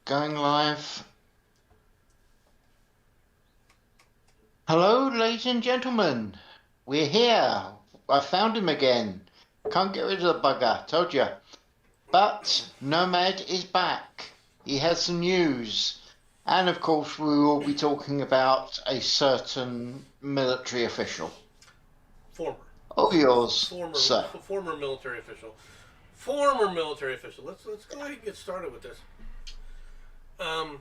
Going live. Hello, ladies and gentlemen. We're here. I found him again. Can't get rid of the bugger, told you. But Nomad is back. He has some news. And of course, we will be talking about a certain military official. Former. Oh, yours, Former. sir. Former military official. Former military official. Let's go ahead and get started with this. Um,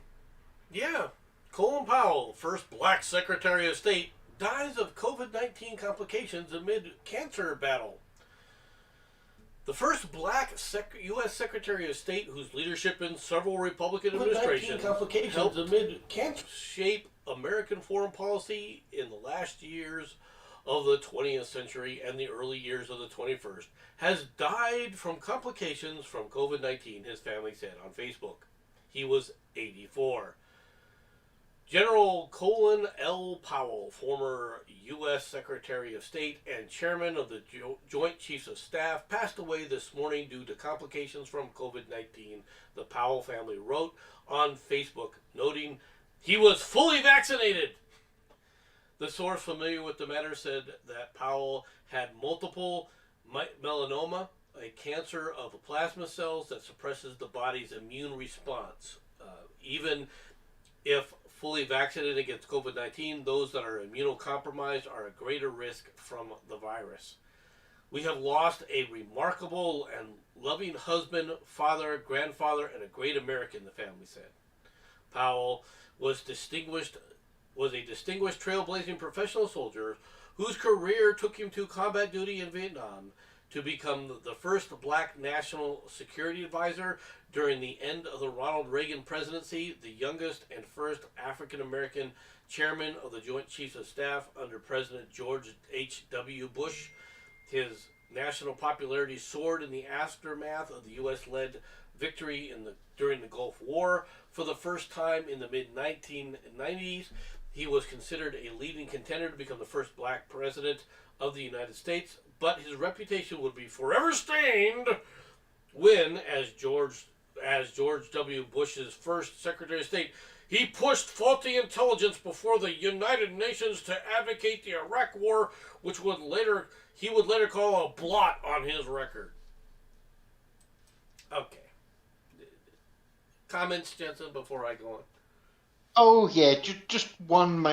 yeah, Colin Powell, first black Secretary of State, dies of COVID-19 complications amid cancer battle. The first black U.S. Secretary of State, whose leadership in several Republican administrations helped amid cancer shape American foreign policy in the last years of the 20th century and the early years of the 21st, has died from complications from COVID 19, his family said on Facebook. He was 84. General Colin L. Powell, former U.S. Secretary of State and Chairman of the Joint Chiefs of Staff, passed away this morning due to complications from COVID 19, the Powell family wrote on Facebook, noting he was fully vaccinated. The source familiar with the matter said that Powell had multiple melanoma, a cancer of the plasma cells that suppresses the body's immune response. Even if fully vaccinated against COVID 19, those that are immunocompromised are at greater risk from the virus. We have lost a remarkable and loving husband, father, grandfather, and a great American, the family said. Powell was a distinguished trailblazing professional soldier whose career took him to combat duty in Vietnam to become the first black national security advisor during the end of the Ronald Reagan presidency, the youngest and first African American chairman of the Joint Chiefs of Staff under President George H.W. Bush. His national popularity soared in the aftermath of the U.S.-led victory during the Gulf War. For the first time in the mid-1990s, he was considered a leading contender to become the first black president of the United States, but his reputation would be forever stained when, as George W. Bush's first Secretary of State, he pushed faulty intelligence before the United Nations to advocate the Iraq War, which he would later call a blot on his record. Okay. Comments, Jenson, before I go on? Oh, yeah, just one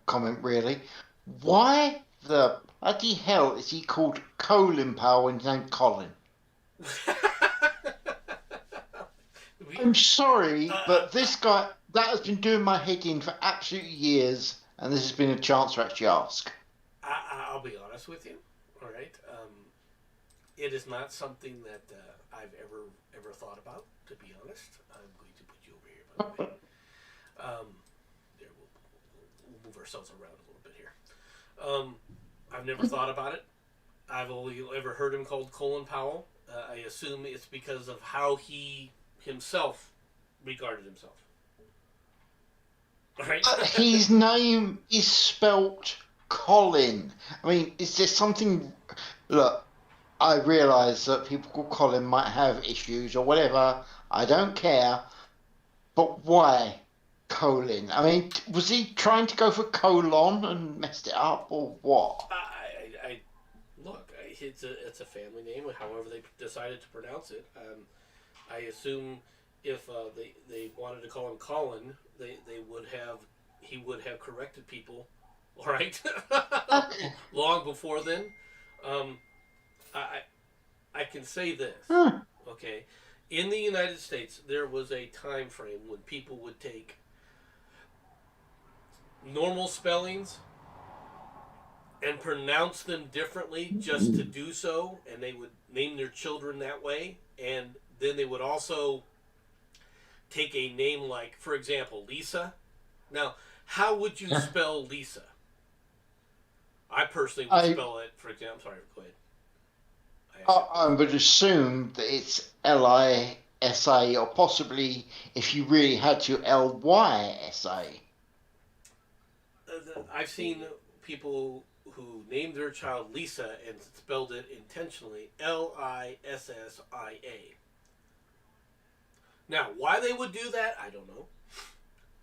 comment, really. Why the bloody hell is he called Colin Powell and his name Colin? I'm sorry, but this guy, that has been doing my head in for absolute years, and this has been a chance to actually ask. I'll be honest with you. All right, it is not something that I've ever thought about. To be honest, I'm going to put you over here. By the way, there we'll move ourselves around a little bit here. I've never thought about it. I've only ever heard him called Colin Powell. I assume it's because of how he himself regarded himself. Right? His name is spelt Colin. I mean, is there something? Look, I realise that people called Colin might have issues or whatever. I don't care. But why Colin? I mean, was he trying to go for colon and messed it up, or what? I look. It's a family name. However they decided to pronounce it. I assume if they wanted to call him Colin, he would have corrected people, all right, long before then. I can say this, okay. In the United States, there was a time frame when people would take normal spellings and pronounce them differently just to do so, and they would name their children that way, and then they would also take a name like, for example, Lisa. Now, how would you spell Lisa? I personally would spell it, for example, I'm sorry, go ahead. I would assume that it's Lisa, or possibly, if you really had to, Lysa. I've seen people who named their child Lisa and spelled it intentionally Lissa. Now, why they would do that, I don't know.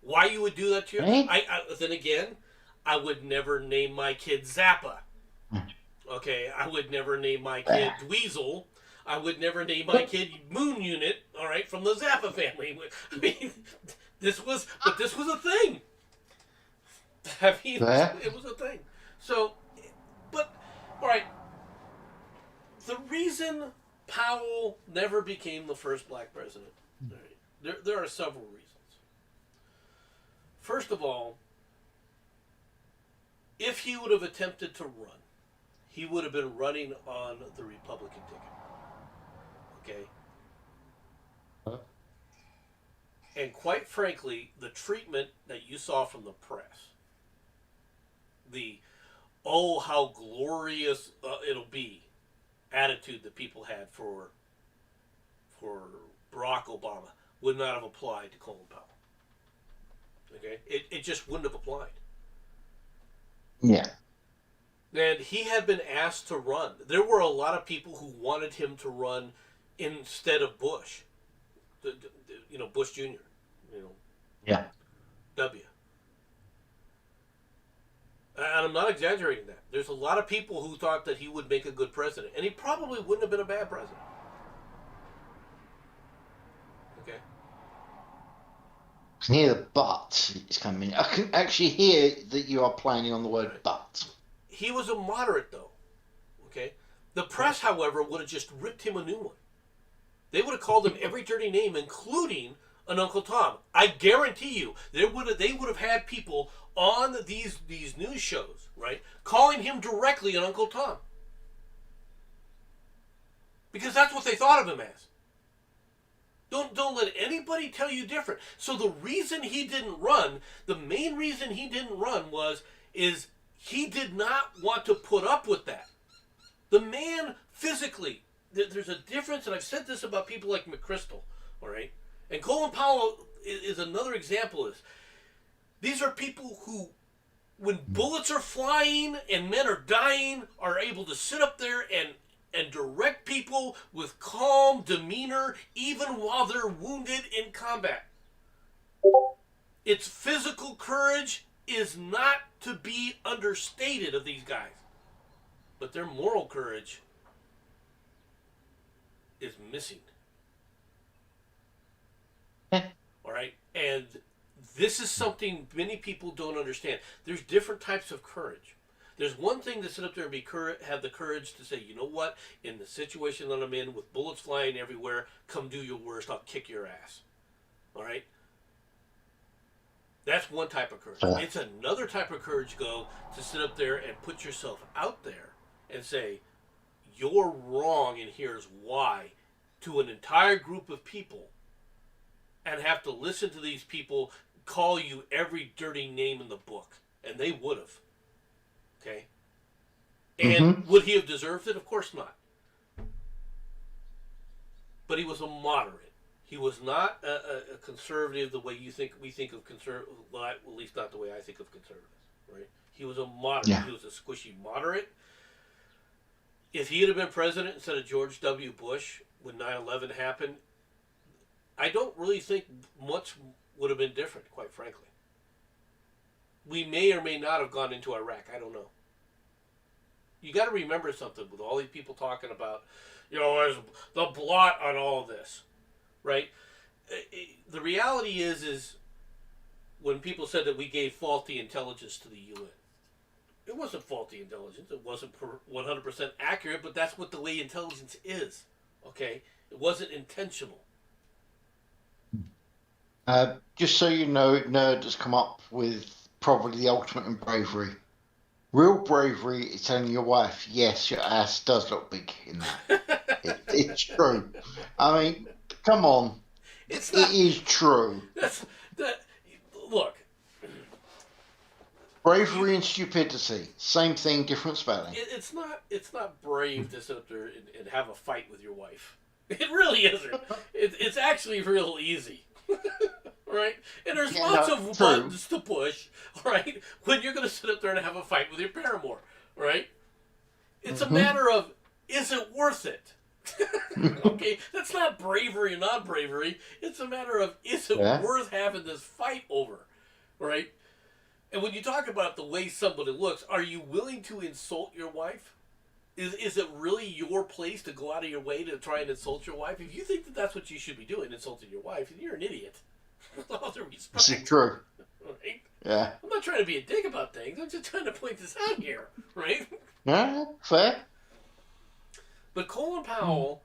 Why you would do that to you? Eh? Then again, I would never name my kid Zappa. Okay, I would never name my kid Dweezil. I would never name my kid Moon Unit. All right, from the Zappa family. I mean, this was a thing. I mean, There. it was a thing. So, but all right, the reason Powell never became the first black president, all right, there are several reasons. First of all, if he would have attempted to run, he would have been running on the Republican ticket. Okay? Huh? And quite frankly, the treatment that you saw from the press, the oh, how glorious it'll be attitude that people had for Barack Obama would not have applied to Colin Powell. Okay? It just wouldn't have applied. Yeah. And he had been asked to run. There were a lot of people who wanted him to run instead of Bush. Bush Jr. Yeah. W. And I'm not exaggerating that. There's a lot of people who thought that he would make a good president. And he probably wouldn't have been a bad president. Okay? I can hear the but is coming. I can actually hear that you are planning on the word but. He was a moderate, though. Okay? The press, however, would have just ripped him a new one. They would have called him every dirty name, including an Uncle Tom. I guarantee you, they would have had people on these news shows, right, calling him directly an Uncle Tom. Because that's what they thought of him as. Don't let anybody tell you different. So the reason he didn't run, the main reason he didn't run is he did not want to put up with that. The man physically, there's a difference, and I've said this about people like McChrystal, all right? And Colin Powell is another example of this. These are people who, when bullets are flying and men are dying, are able to sit up there and direct people with calm demeanor, even while they're wounded in combat. Its physical courage is not to be understated of these guys. But their moral courage is missing. All right? And this is something many people don't understand. There's different types of courage. There's one thing to sit up there and have the courage to say, you know what, in the situation that I'm in, with bullets flying everywhere, come do your worst, I'll kick your ass. All right? That's one type of courage. It's another type of courage, to sit up there and put yourself out there and say, you're wrong and here's why, to an entire group of people, and have to listen to these people call you every dirty name in the book. And they would have. Okay? And would he have deserved it? Of course not. But he was a moderate. He was not a conservative the way we think of conservative. Well, at least not the way I think of conservatives. Right? He was a moderate. Yeah. He was a squishy moderate. If he had been president instead of George W. Bush when 9/11 happened, I don't really think much would have been different, quite frankly. We may or may not have gone into Iraq. I don't know. You got to remember something with all these people talking about, there's the blot on all this, right? The reality is when people said that we gave faulty intelligence to the UN, it wasn't faulty intelligence. It wasn't 100% accurate, but that's what the way intelligence is, okay? It wasn't intentional. Just so you know, Nerd has come up with probably the ultimate in bravery. Real bravery is telling your wife, yes, your ass does look big in that. It's true. I mean, come on. It is true. Look. Bravery and stupidity. Same thing, different spelling. It's not brave to sit up there and have a fight with your wife. It really isn't. It's actually real easy. Right? And there's lots of buttons to push, right? When you're going to sit up there and have a fight with your paramour, right? It's a matter of, is it worth it? Okay, that's not bravery and not bravery. It's a matter of, is it Yeah. worth having this fight over, right? And when you talk about the way somebody looks, are you willing to insult your wife? Is it really your place to go out of your way to try and insult your wife? If you think that that's what you should be doing, insulting your wife, then you're an idiot. With all due This is respect, true. right? Yeah. I'm not trying to be a dick about things. I'm just trying to point this out here, right? Yeah, fair. But Colin Powell,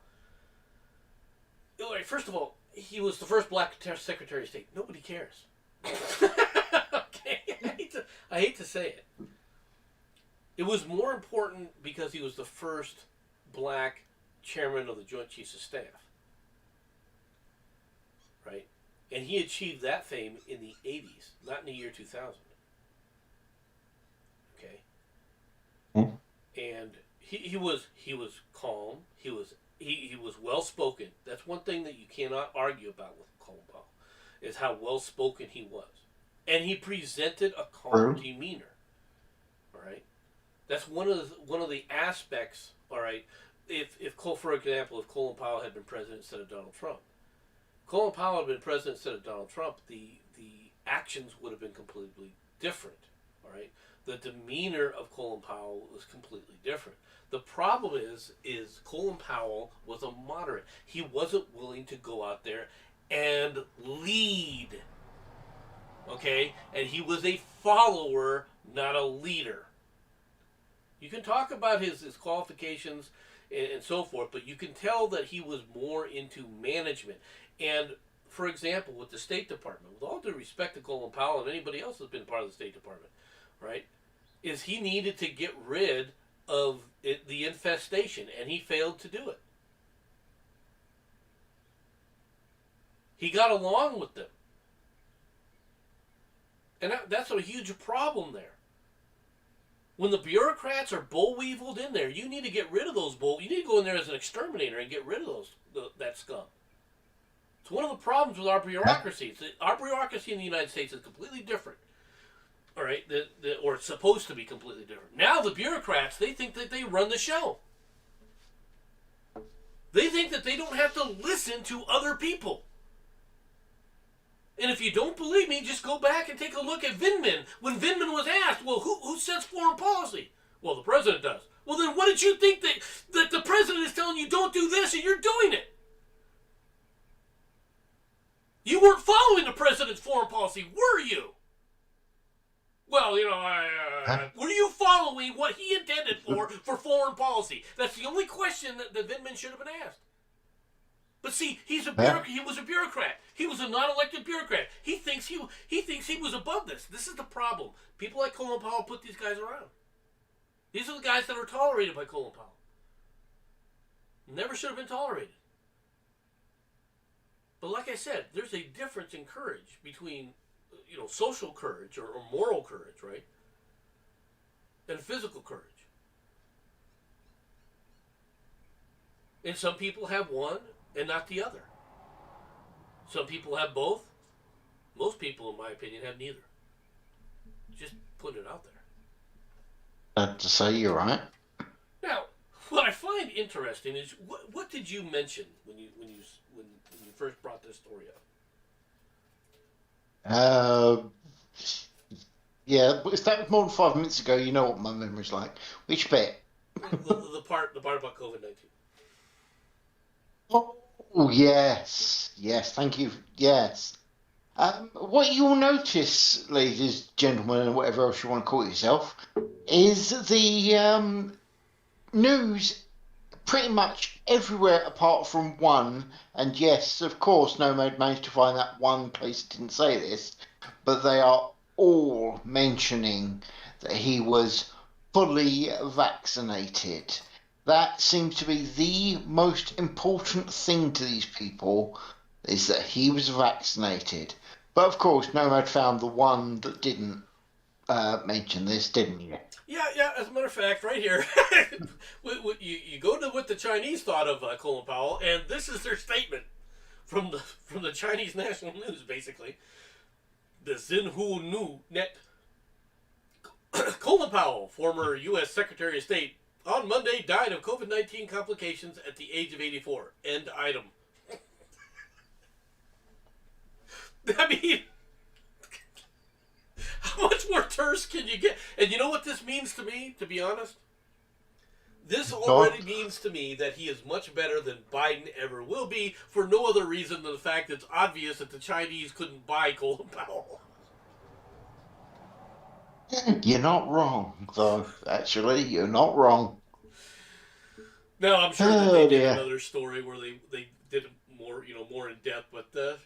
like, first of all, he was the first black Secretary of State. Nobody cares. Okay, I hate to say it. It was more important because he was the first black chairman of the Joint Chiefs of Staff, right? And he achieved that fame in the 80s, not in the year 2000. Okay, Hmm. and he was calm. He was well spoken. That's one thing that you cannot argue about with Colin Powell, is how well spoken he was, and he presented a calm True. demeanor. All right, that's one of the aspects. All right, for example, if Colin Powell had been president instead of Donald Trump, Colin Powell had been president instead of Donald Trump, the actions would have been completely different. All right, the demeanor of Colin Powell was completely different. The problem is Colin Powell was a moderate. He wasn't willing to go out there and lead. Okay, and he was a follower, not a leader. You can talk about his qualifications and so forth, but you can tell that he was more into management. And for example, with the State Department, with all due respect to Colin Powell and anybody else that's been part of the State Department, right, is he needed to get rid of the infestation, and he failed to do it. He got along with them. And that's a huge problem there. When the bureaucrats are boll-weevilled in there, you need to get rid of those you need to go in there as an exterminator and get rid of that scum. It's one of the problems with our bureaucracy. Our bureaucracy in the United States is completely different. All right, or it's supposed to be completely different. Now the bureaucrats, they think that they run the show. They think that they don't have to listen to other people. And if you don't believe me, just go back and take a look at Vindman. When Vindman was asked, well, who sets foreign policy? Well, the president does. Well, then what did you think that the president is telling you don't do this and you're doing it? You weren't following the president's foreign policy, were you? Well, were you following what he intended for foreign policy? That's the only question that Vindman should have been asked. But see, he was a bureaucrat. He was a non-elected bureaucrat. He thinks he was above this. This is the problem. People like Colin Powell put these guys around. These are the guys that are tolerated by Colin Powell. Never should have been tolerated. But like I said, there's a difference in courage between, social courage or moral courage, right? And physical courage. And some people have one and not the other. Some people have both. Most people, in my opinion, have neither. Just putting it out there. To say you're right. Now, what I find interesting is what did you mention when you first brought this story up? Yeah, but if that was more than 5 minutes ago, you know what my memory's like. Which bit? the part about COVID-19. Oh, yes. Yes, thank you. Yes. What you'll notice, ladies, gentlemen, and whatever else you want to call yourself, is the news pretty much everywhere apart from one. And yes, of course, Nomad managed to find that one place that didn't say this, but they are all mentioning that he was fully vaccinated. That seems to be the most important thing to these people, is that he was vaccinated. But of course, Nomad found the one that didn't mention this, didn't you? Yeah. As a matter of fact, right here, you go to what the Chinese thought of Colin Powell, and this is their statement from the Chinese national news, basically. The Xinhua Nu Net. Colin Powell, former U.S. Secretary of State, on Monday died of COVID-19 complications at the age of 84. End item. I mean, how much more terse can you get? And you know what this means to me, to be honest? This already means to me that he is much better than Biden ever will be, for no other reason than the fact that it's obvious that the Chinese couldn't buy Colin Powell. You're not wrong, though. Actually, you're not wrong. Now, I'm sure that they Oh did dear. another story where they did it more, more in depth, but, and,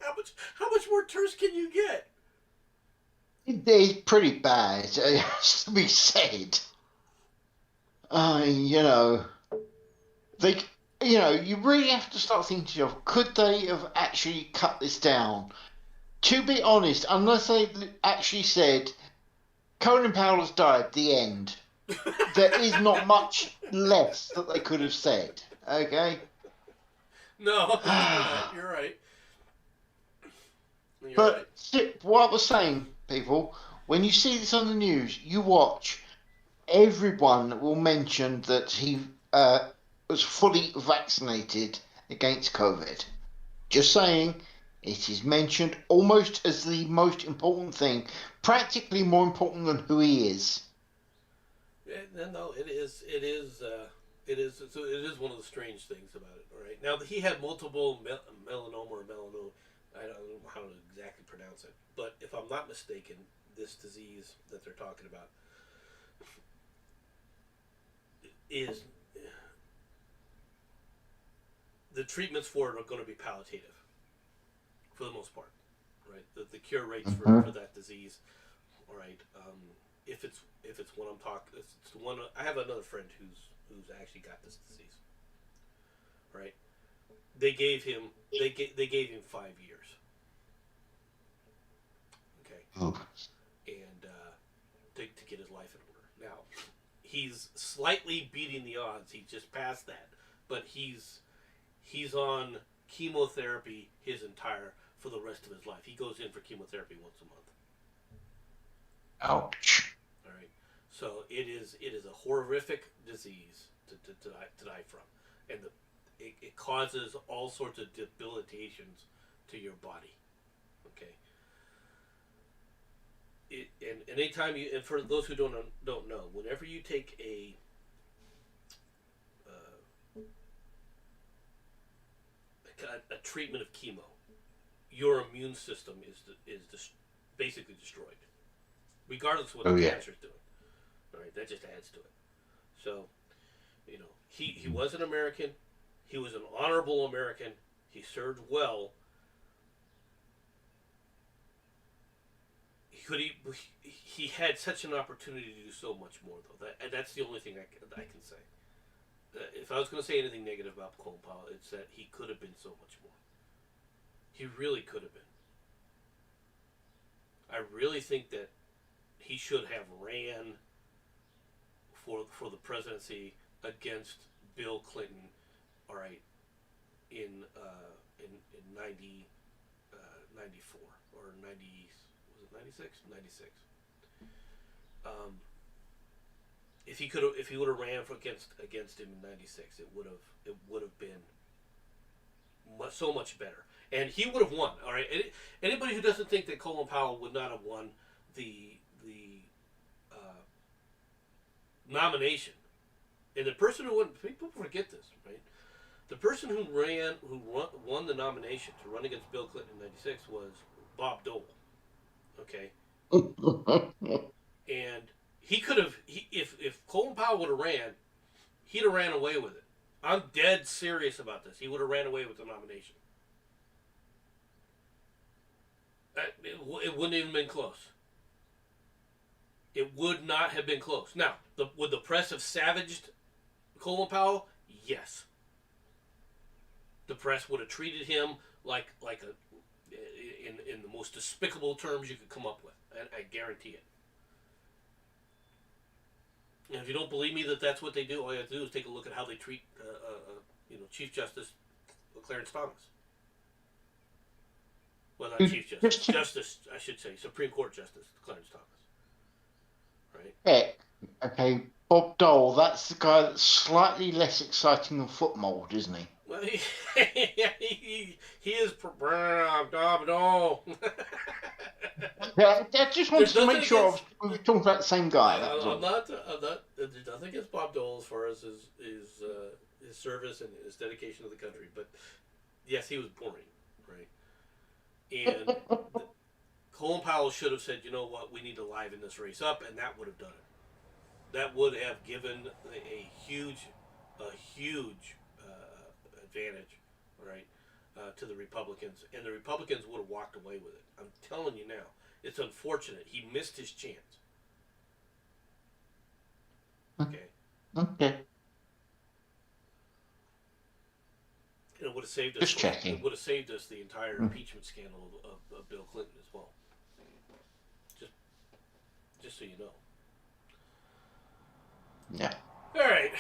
how much more terse can you get? It's pretty bad, it has to be said. You know, they, you really have to start thinking to yourself, could they have actually cut this down? To be honest, unless they actually said, Colin Powell has died, the end, there is not much less that they could have said, okay? No, you're right. You're right. You're right. But what I was saying, people, when you see this on the news, you watch, everyone will mention that he was fully vaccinated against COVID. Just saying, it is mentioned almost as the most important thing, practically more important than who he is. No, it is. It is. It is. So it is one of the strange things about it. All right. Now he had multiple melanoma or melanoma. I don't know how to exactly pronounce it, but if I'm not mistaken, this disease that they're talking about is the treatments for it are going to be palliative for the most part, right? The cure rates for Mhm. that disease, all right. If it's one I'm talking, it's the one I have another friend who's actually got this disease, right? They gave him 5 years, okay, Oh. and to get his life in order. Now he's slightly beating the odds. He's just past that, but he's on chemotherapy for the rest of his life. He goes in for chemotherapy once a month. Ouch. All right, so it is a horrific disease to die from, and it causes all sorts of debilitations to your body. Okay, and anytime and for those who don't know, whenever you take a treatment of chemo, your immune system is basically destroyed, regardless of what Oh the yeah. cancer is doing. All right, that just adds to it. So, he was an American. He was an honorable American. He served well. He had such an opportunity to do so much more, though. That's the only thing I can say. If I was going to say anything negative about Colin Powell, it's that he could have been so much more. He really could have been. I really think that he should have ran for the presidency against Bill Clinton. All right, in 94 or 90, was it 96? 96. If he would have ran against him in 96, it would have been so much better, and he would have won. All right, anybody who doesn't think that Colin Powell would not have won the nomination, and the person who won, people forget this, right? The person won the nomination to run against Bill Clinton in '96 was Bob Dole. Okay, and he could have, if Colin Powell would have ran, he'd have ran away with it. I'm dead serious about this. He would have ran away with the nomination. It wouldn't even been close. It would not have been close. Now, would the press have savaged Colin Powell? Yes. The press would have treated him like in the most despicable terms you could come up with. I guarantee it. And if you don't believe me that that's what they do, all you have to do is take a look at how they treat, Chief Justice Clarence Thomas. Well, not Chief Justice, I should say, Supreme Court Justice Clarence Thomas. right? Heck, okay, Bob Dole, that's the guy that's slightly less exciting than Foot Mold, isn't he? Well, he is no. Yeah, I just wanted There's to make nothing sure against. we were talking about the same guy, that was I'm all. not. I'm not. There's nothing against Bob Dole as far as his service and his dedication to the country. But yes, he was boring, right? And Colin Powell should have said, you know what, we need to liven this race up, and that would have done it. That would have given a huge advantage, right, to the Republicans, and the Republicans would have walked away with it. I'm telling you now, it's unfortunate he missed his chance. Okay, Okay, and it would have saved us. just It checking. would have saved us the entire impeachment scandal of Bill Clinton as well. Just, just so you know. Yeah. All right.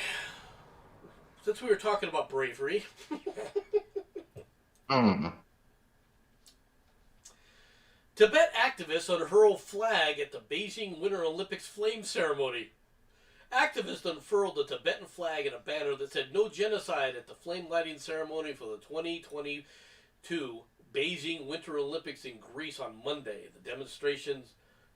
Since we were talking about bravery, Mm. Tibet activists unfurl flag at the Beijing Winter Olympics flame ceremony. Activists unfurled the Tibetan flag and a banner that said "No genocide" at the flame lighting ceremony for the 2022 Beijing Winter Olympics in Greece on Monday. The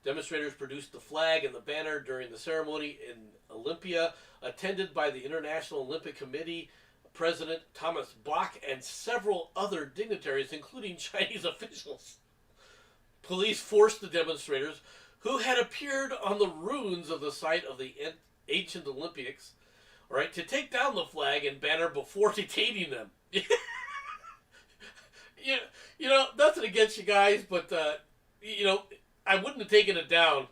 demonstrators produced the flag and the banner during the ceremony in Olympia, attended by the International Olympic Committee President Thomas Bach and several other dignitaries, including Chinese officials. Police forced the demonstrators, who had appeared on the ruins of the site of the ancient Olympics, right, to take down the flag and banner before detaining them. you, you know, nothing against you guys, but, you know, I wouldn't have taken it down.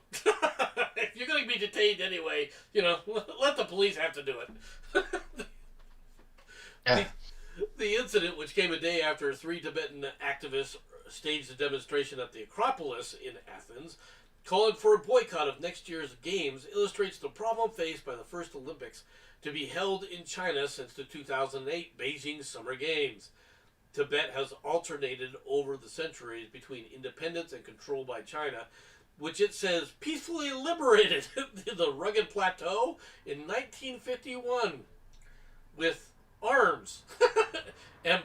If you're going to be detained anyway, you know, let the police have to do it. Yeah. The incident, which came a day after three Tibetan activists staged a demonstration at the Acropolis in Athens, calling for a boycott of next year's games, illustrates the problem faced by the first Olympics to be held in China since the 2008 Beijing Summer Games. Tibet has alternated over the centuries between independence and control by China, which it says peacefully liberated the rugged plateau in 1951 with arms and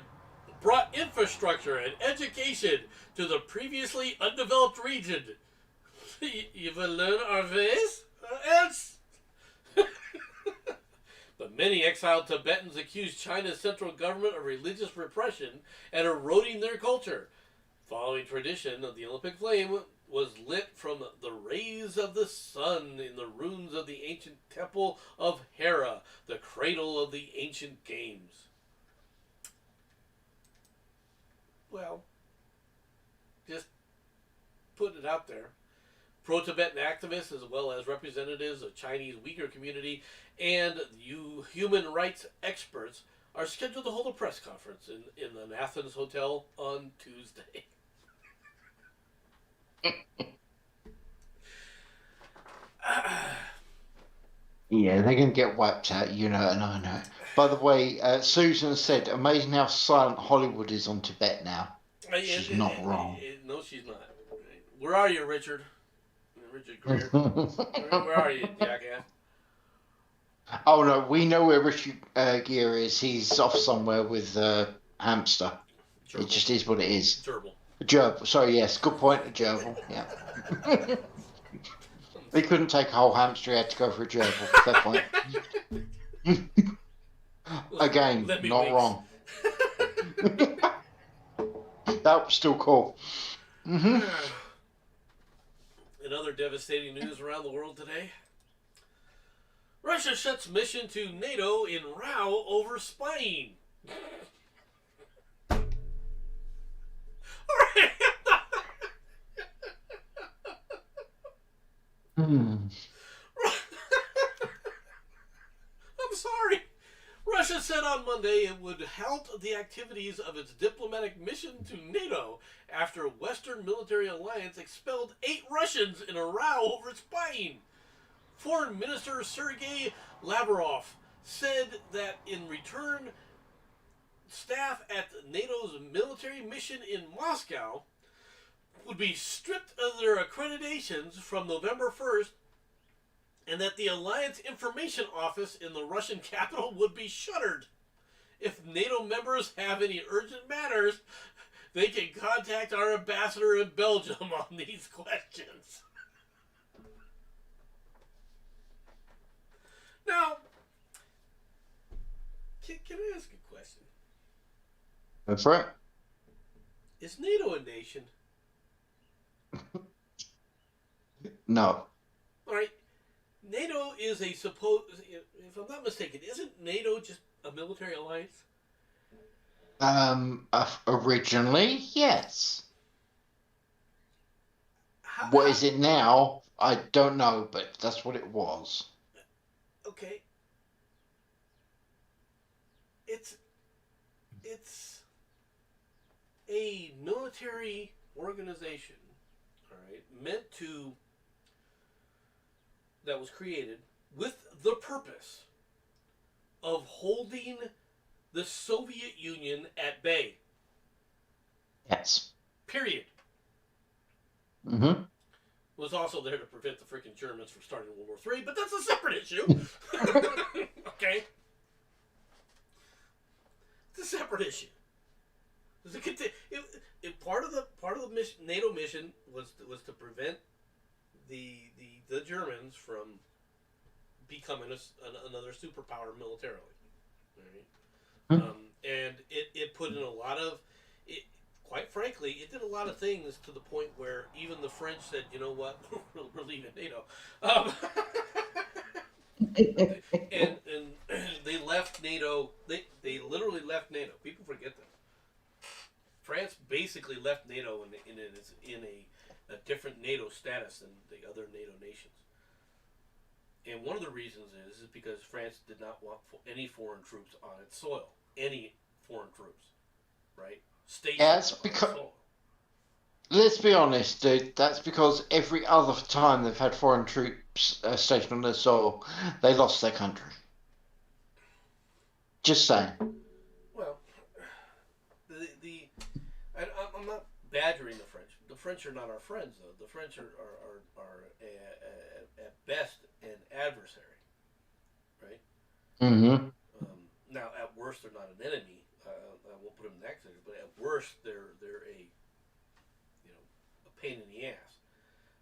brought infrastructure and education to the previously undeveloped region. You will learn our ways, or else. But many exiled Tibetans accuse China's central government of religious repression and eroding their culture. Following tradition of the Olympic flame was lit from the rays of the sun in the ruins of the ancient temple of Hera, the cradle of the ancient games. Well, just putting it out there. Pro-Tibetan activists, as well as representatives of Chinese Uyghur community and human rights experts, are scheduled to hold a press conference in an Athens hotel on Tuesday. Yeah, they're going to get wiped out, you know, and I know. By the way, Susan said, amazing how silent Hollywood is on Tibet now. She's not wrong. No, she's not. Where are you, Richard? Richard Greer. Where are you, jackass? Oh, no, we know where Richard Gere is. He's off somewhere with Hamster. Gerbil. It just is what it is. Gerbil. Gerbil. Sorry, yes, good point, a gerbil. Yeah. They couldn't take a whole hamster, he had to go for a gerbil. Fair point. Again, not winks. wrong. That was still cool. In other devastating news around the world today, Russia shuts mission to NATO in row over spying. Hmm. I'm sorry. Russia said on Monday it would halt the activities of its diplomatic mission to NATO after Western military alliance expelled 8 Russians in a row over spying. Foreign Minister Sergei Lavrov said that in return, staff at NATO's military mission in Moscow would be stripped of their accreditations from November 1st and that the Alliance Information Office in the Russian capital would be shuttered. If NATO members have any urgent matters, they can contact our ambassador in Belgium on these questions. Now, can I ask a question? That's right. Is NATO a nation? No. All right. NATO is a supposed, if I'm not mistaken, isn't NATO just a military alliance? Originally, yes. What How is it now? I don't know, but that's what it was. okay. It's it's a military organization, all right, meant to that was created with the purpose of holding the Soviet Union at bay. Yes. Period. Mm-hmm. Was also there to prevent the freaking Germans from starting World War III, but that's a separate issue. Okay, it's a separate issue. Part of the mission, NATO mission was to prevent the Germans from becoming another superpower militarily. Right? And it put in a lot of it. Quite frankly, it did a lot of things to the point where even the French said, "You know what? We're leaving NATO," and they left NATO. They literally left NATO. People forget that France basically left NATO in a different NATO status than the other NATO nations. And one of the reasons is because France did not want any foreign troops on its soil. Any foreign troops, right? Stationed That's on because, its soil. let's be honest, dude, that's because every other time they've had foreign troops stationed on their soil, they lost their country. Just saying. Well, the I'm not badgering the French. The French are not our friends, though. The French are at best an adversary, right? Mm-hmm. Now, at worst, they're not an enemy. I won't put them in that category, but at worst, they're a a pain in the ass,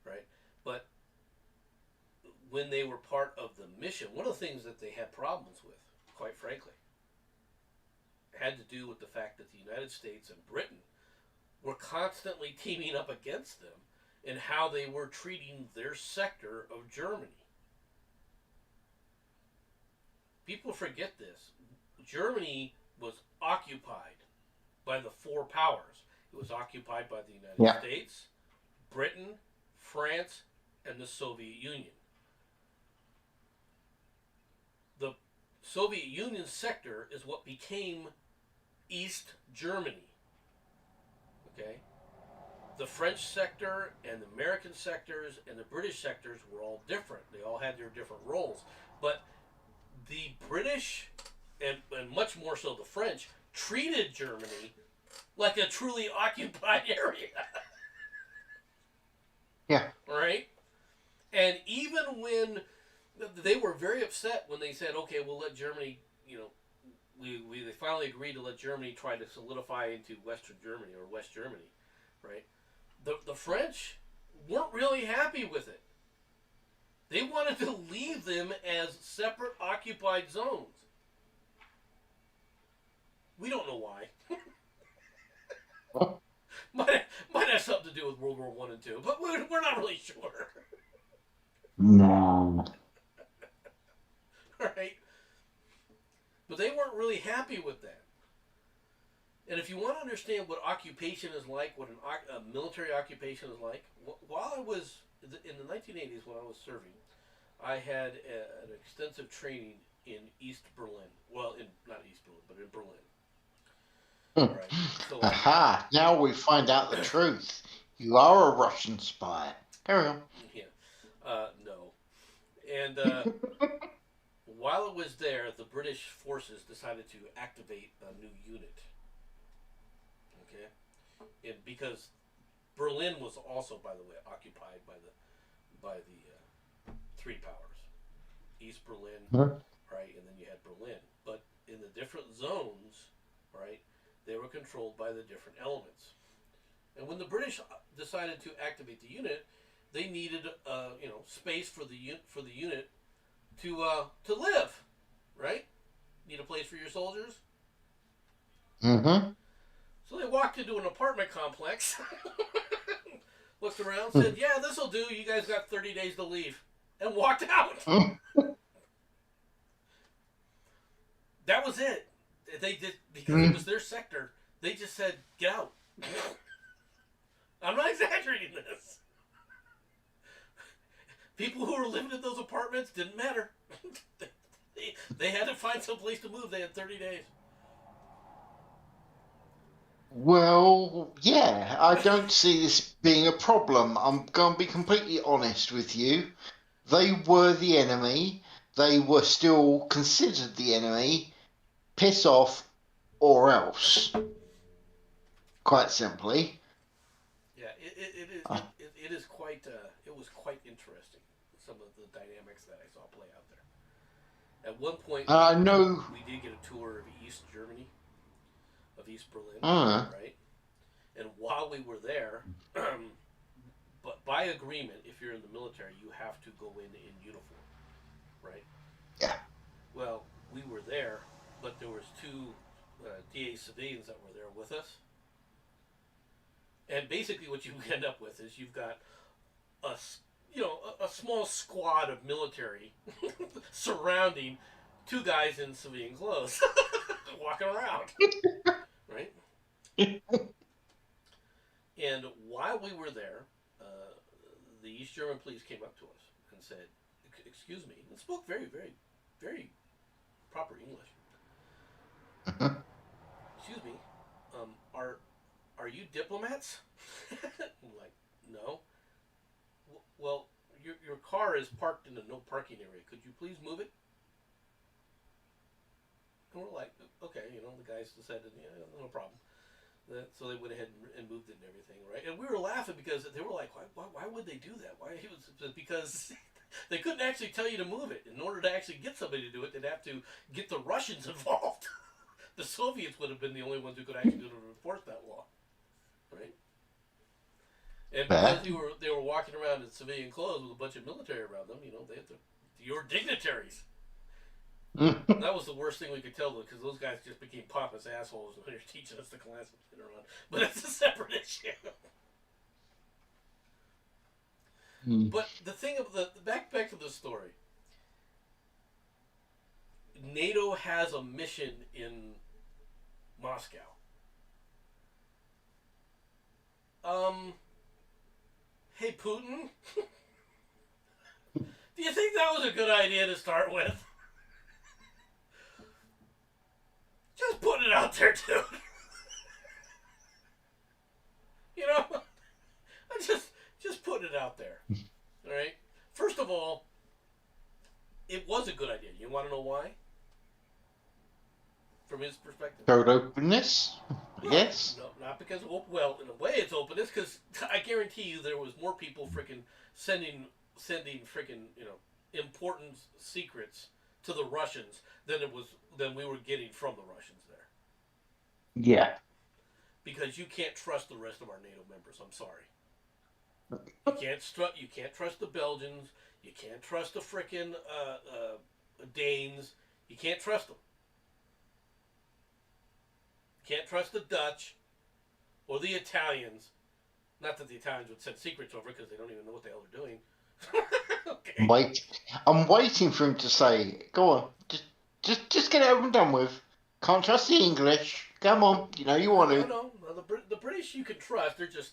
right? But when they were part of the mission, one of the things that they had problems with, quite frankly, had to do with the fact that the United States and Britain were constantly teaming up against them and how they were treating their sector of Germany. People forget this. Germany was occupied by the four powers. It was occupied by the United States, Britain, France, and the Soviet Union. The Soviet Union sector is what became East Germany. Okay? The French sector and the American sectors and the British sectors were all different. They all had their different roles. But the British, and much more so the French, treated Germany like a truly occupied area. Yeah. Right? And even when they were very upset when they said, okay, we'll let Germany, they finally agreed to let Germany try to solidify into Western Germany or West Germany, right? The French weren't really happy with it. They wanted to leave them as separate occupied zones. We don't know why. Might have something to do with World War One and Two, but we're not really sure. No. Right? But they weren't really happy with that. And if you want to understand what occupation is like, what a military occupation is like, while I was in the 1980s when I was serving, I had an extensive training in East Berlin. Well, not East Berlin, but in Berlin. All right. So Aha! Now we find out the truth. You are a Russian spy. Carry on. Yeah. No. And while it was there, the British forces decided to activate a new unit. Okay, and because Berlin was also, by the way, occupied by the three powers. East Berlin, Mhm. right, and then you had Berlin. But in the different zones, right, they were controlled by the different elements. And when the British decided to activate the unit, they needed space for the unit to live, right? Need a place for your soldiers. Mhm. So they walked into an apartment complex, looked around, said, "Yeah, this will do. You guys got 30 days to leave," and walked out. Mhm. That was it. They did because it was Mhm. their sector. They just said, "Get out." I'm not exaggerating this. People who were living in those apartments didn't matter. They had to find some place to move. They had 30 days. Well, yeah, I don't see this being a problem. I'm going to be completely honest with you. They were the enemy. They were still considered the enemy. Piss off or else, quite simply. Yeah, Uh, it is quite it was quite interesting, some of the dynamics that I saw play out there. At one point, I know. we did get a tour of East Germany, of East Berlin, Uh, right? And while we were there, but by agreement, if you're in the military, you have to go in uniform, right? yeah. Well, we were there, but there was two DA civilians that were there with us, and basically what you end up with is you've got a a small squad of military surrounding two guys in civilian clothes walking around, right? And while we were there, the East German police came up to us and said, "Excuse me," and spoke very, very, very proper English. "Excuse me, are you diplomats?" I'm like, "No." "Well, your car is parked in a no parking area. Could you please move it?" And we're like, "Okay," the guys said, "Yeah, no problem." So they went ahead and moved it and everything, right? And we were laughing because they were like, why would they do that? Why? It was because they couldn't actually tell you to move it. In order to actually get somebody to do it, they'd have to get the Russians involved. The Soviets would have been the only ones who could actually enforce that law, right? And because Fair. they were walking around in civilian clothes with a bunch of military around them, they had to, "You're dignitaries." And that was the worst thing we could tell them because those guys just became pompous assholes when they're teaching us the class later on. But it's a separate issue. But the thing of the back to the story, NATO has a mission in Moscow. Um, hey Putin, do you think that was a good idea to start with? Just putting it out there, dude. you know, I just putting it out there. All right. First of all, it was a good idea. You want to know why? From his perspective. Showed openness, I Well, guess. no, not because well, in a way, it's openness because I guarantee you there was more people freaking sending freaking important secrets to the Russians than we were getting from the Russians there. Yeah. Because you can't trust the rest of our NATO members. I'm sorry. You can't trust the Belgians. You can't trust the freaking Danes. You can't trust them. You can't trust the Dutch or the Italians. Not that the Italians would send secrets over because they don't even know what the hell they're doing. Okay. Wait. I'm waiting for him to say, "Go on, just get it over and done with. Can't trust the English. Come on, you know you want No, to." no. No, the British you can trust. They just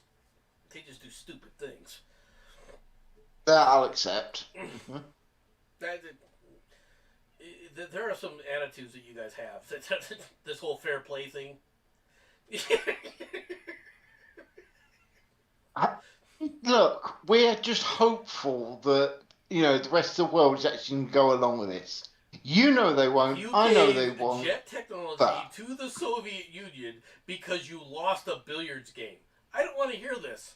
do stupid things. That I'll accept. Mhm. That, there are some attitudes that you guys have. This whole fair play thing. Look, we're just hopeful that the rest of the world is actually going to go along with this. You know they won't. You I know they gave won't. jet technology But to the Soviet Union because you lost a billiards game. I don't want to hear this.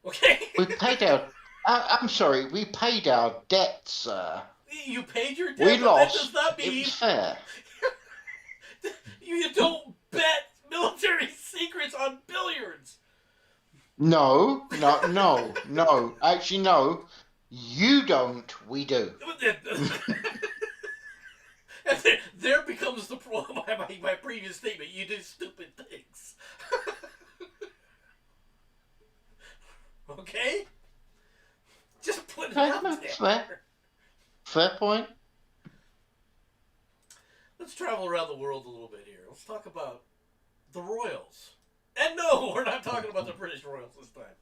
Okay? we paid our I'm sorry, we paid our debts, sir. You paid your We debt, but that does lost. not It was mean fair. you don't bet military secrets on billiards. No, no, no, no. Actually, no. You don't. We do. And there becomes the problem by my previous statement. You do stupid things. Okay? Just put it Fair, out fair, there. fair point. Let's travel around the world a little bit here. Let's talk about the royals. And no, we're not talking about the British royals this time.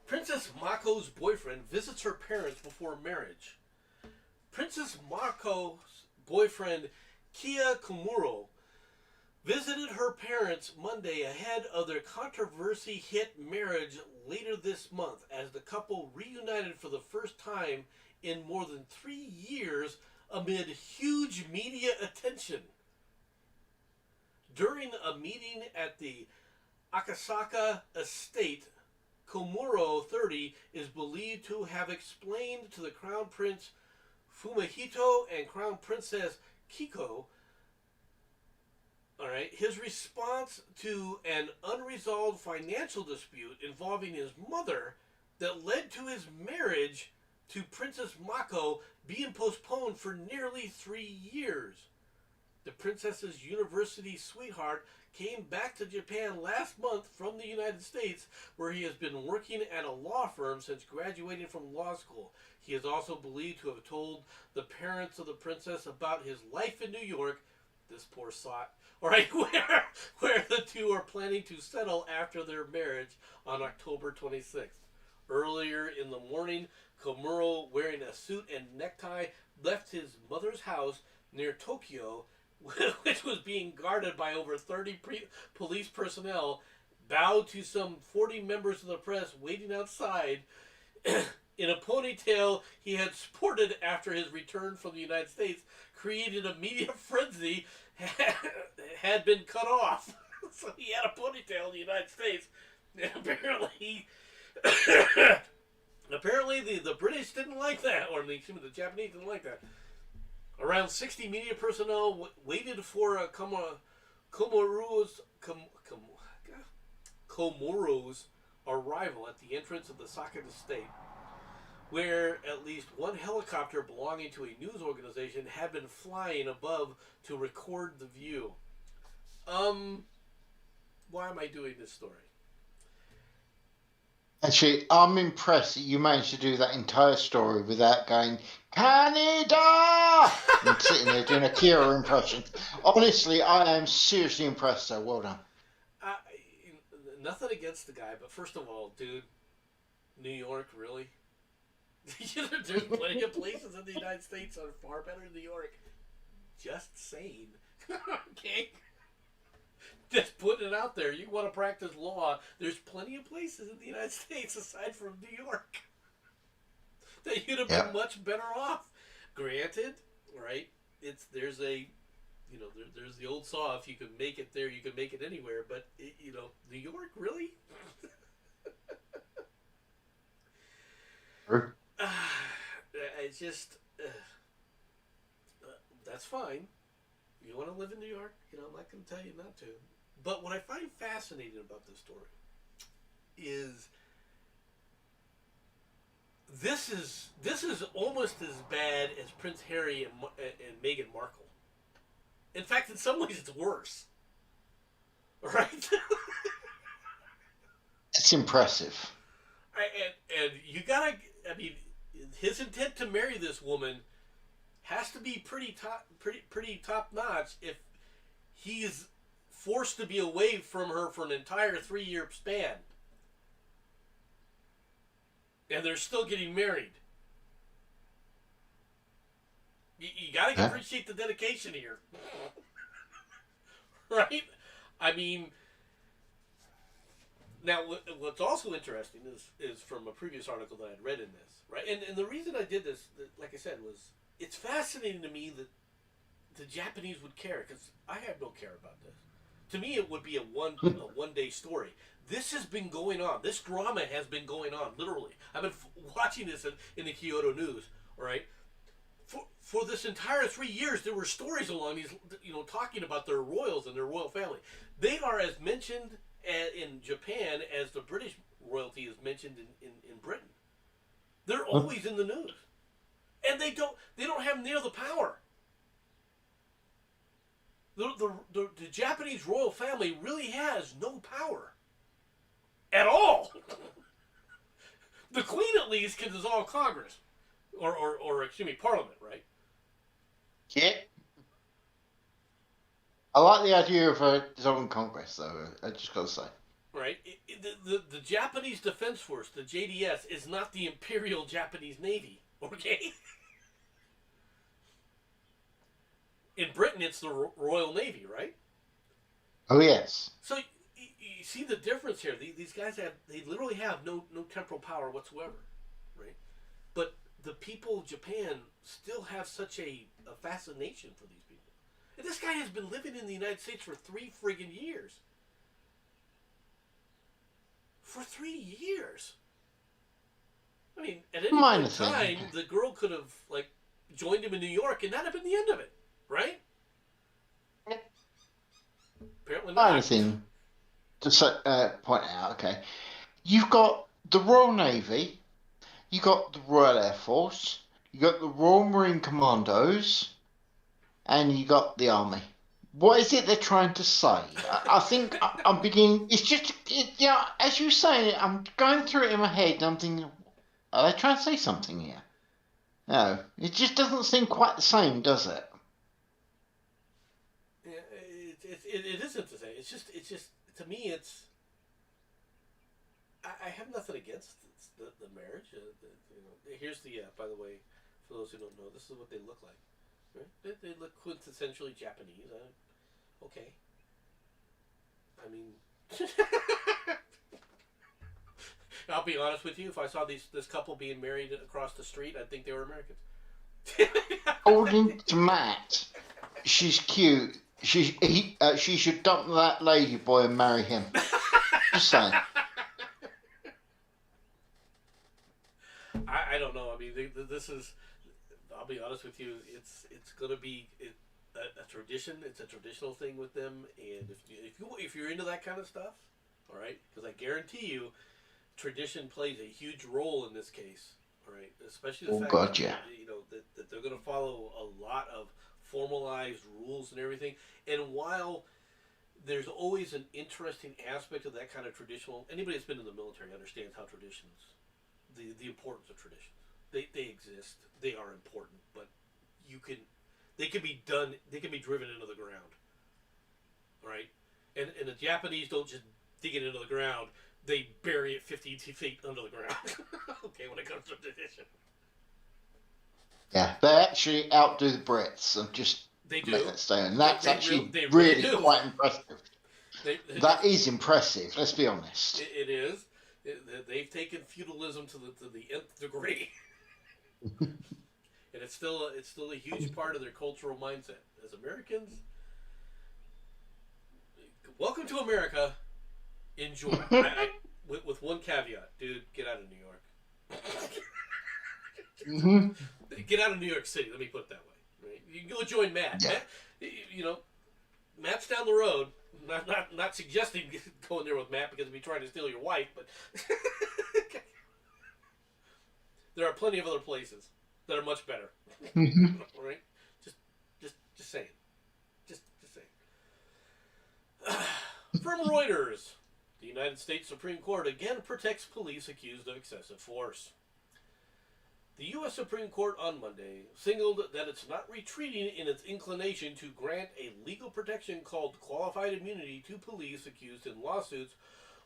Princess Mako's boyfriend visits her parents before marriage. Princess Mako's boyfriend, Kia Komuro, visited her parents Monday ahead of their controversy hit marriage later this month as the couple reunited for the first time in more than 3 years amid huge media attention. During a meeting at the Akasaka estate, Komuro, 30, is believed to have explained to the Crown Prince Fumihito and Crown Princess Kiko, all right, his response to an unresolved financial dispute involving his mother that led to his marriage to Princess Mako being postponed for nearly 3 years. The princess's university sweetheart came back to Japan last month from the United States, where he has been working at a law firm since graduating from law school. He is also believed to have told the parents of the princess about his life in New York, this poor sot, right, where the two are planning to settle after their marriage on October 26th. Earlier in the morning, Komuro, wearing a suit and necktie, left his mother's house near Tokyo, which was being guarded by over 30 police personnel, bowed to some 40 members of the press waiting outside in a ponytail he had sported after his return from the United States, created a media frenzy, had been cut off. So he had a ponytail in the United States. And apparently the British didn't like that, or the Japanese didn't like that. Around 60 media personnel waited for Komoro's arrival at the entrance of the Sakata Estate, where at least one helicopter belonging to a news organization had been flying above to record the view. Why am I doing this story? Actually, I'm impressed that you managed to do that entire story without going, Canada! And sitting there doing a Kira impression. Honestly, I am seriously impressed, so well done. Uh, Nothing against the guy, but first of all, dude, New York, really? There's plenty of places in the United States that are far better than New York. Just saying. Okay? Just putting it out there. You want to practice law, there's plenty of places in the United States aside from New York that you'd have been much better off. Granted, right? There's there's the old saw. If you can make it there, you can make it anywhere. But New York, really? It's just that's fine. You want to live in New York? I'm not going to tell you not to. But what I find fascinating about this story is this is almost as bad as Prince Harry and Meghan Markle. In fact, in some ways, it's worse. Right? It's impressive. And you gotta. I mean, his intent to marry this woman has to be pretty top notch if he's forced to be away from her for an entire 3-year span, and they're still getting married. You gotta appreciate the dedication here, right? I mean, now what's also interesting is from a previous article that I'd read in this, right? And the reason I did this, like I said, was it's fascinating to me that the Japanese would care, because I have no care about this. To me, it would be a one day story. This has been going on. This drama has been going on, literally. I've been watching this in the Kyoto News, all right? For this entire 3 years, there were stories along these, talking about their royals and their royal family. They are as mentioned in Japan as the British royalty is mentioned in Britain. They're always in the news, and they don't have near the power. The Japanese royal family really has no power at all. The Queen, at least, can dissolve Congress, or excuse me, Parliament, right? Yeah. I like the idea of his own Congress, though. I just got to say. Right. The Japanese Defense Force, the JDS, is not the Imperial Japanese Navy. Okay. In Britain, it's the Royal Navy, right? Oh yes. So you see the difference here. These guys they literally have no temporal power whatsoever, right? But the people of Japan still have such a fascination for these people. And this guy has been living in the United States for 3 friggin' years. For 3 years. I mean, at any point in time, the girl could have joined him in New York, and that'd have been the end of it, right? Apparently not. Minor thing to point out. Okay, you've got the Royal Navy, you got the Royal Air Force, you got the Royal Marine Commandos, and you got the Army. What is it they're trying to say? I think I'm beginning. It's just, as you say it, I'm going through it in my head, and I'm thinking, are they trying to say something here? No, it just doesn't seem quite the same, does it? Yeah, it isn't to say. It's just to me, it's. I have nothing against the marriage. Here's the by the way, for those who don't know, this is what they look like. Right? They look quintessentially Japanese. Okay. I mean, I'll be honest with you. If I saw this couple being married across the street, I'd think they were Americans. According to Matt, she's cute. She should dump that lady boy and marry him. Just saying. I don't know. I mean, this is. I'll be honest with you. It's gonna be a tradition. It's a traditional thing with them. And if you're into that kind of stuff, all right, because I guarantee you, tradition plays a huge role in this case. All right, especially the fact that they're going to follow a lot of formalized rules and everything. And while there's always an interesting aspect of that kind of traditional, anybody that's been in the military understands how traditions, the importance of traditions. They exist. They are important, but they can be driven into the ground. All right, and the Japanese don't just dig it into the ground. They bury it 50 feet under the ground. Okay, when it comes to tradition. Yeah, they actually outdo the Brits and just make that statement. That's actually really quite impressive. That is impressive. Let's be honest. It is. They've taken feudalism to the nth degree, and it's still a huge part of their cultural mindset as Americans. Welcome to America. Enjoy. With one caveat, dude, get out of New York. Get out of New York City. Let me put it that way. Right? You can go join Matt. Yeah. Matt's down the road. Not suggesting going there with Matt because he'd be trying to steal your wife, but there are plenty of other places that are much better. Right? Just saying. Just saying. From Reuters. The United States Supreme Court again protects police accused of excessive force. The U.S. Supreme Court on Monday signaled that it's not retreating in its inclination to grant a legal protection called qualified immunity to police accused in lawsuits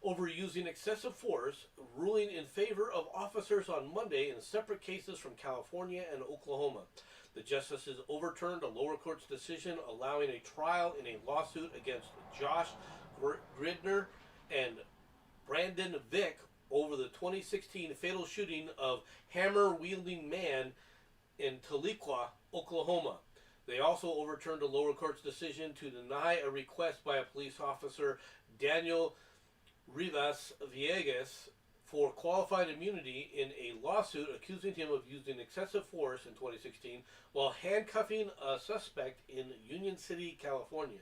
over using excessive force, ruling in favor of officers on Monday in separate cases from California and Oklahoma. The justices overturned a lower court's decision allowing a trial in a lawsuit against Josh Gridner and Brandon Vick over the 2016 fatal shooting of hammer-wielding man in Tahlequah, Oklahoma. They also overturned a lower court's decision to deny a request by a police officer, Daniel Rivas Villegas for qualified immunity in a lawsuit accusing him of using excessive force in 2016 while handcuffing a suspect in Union City, California.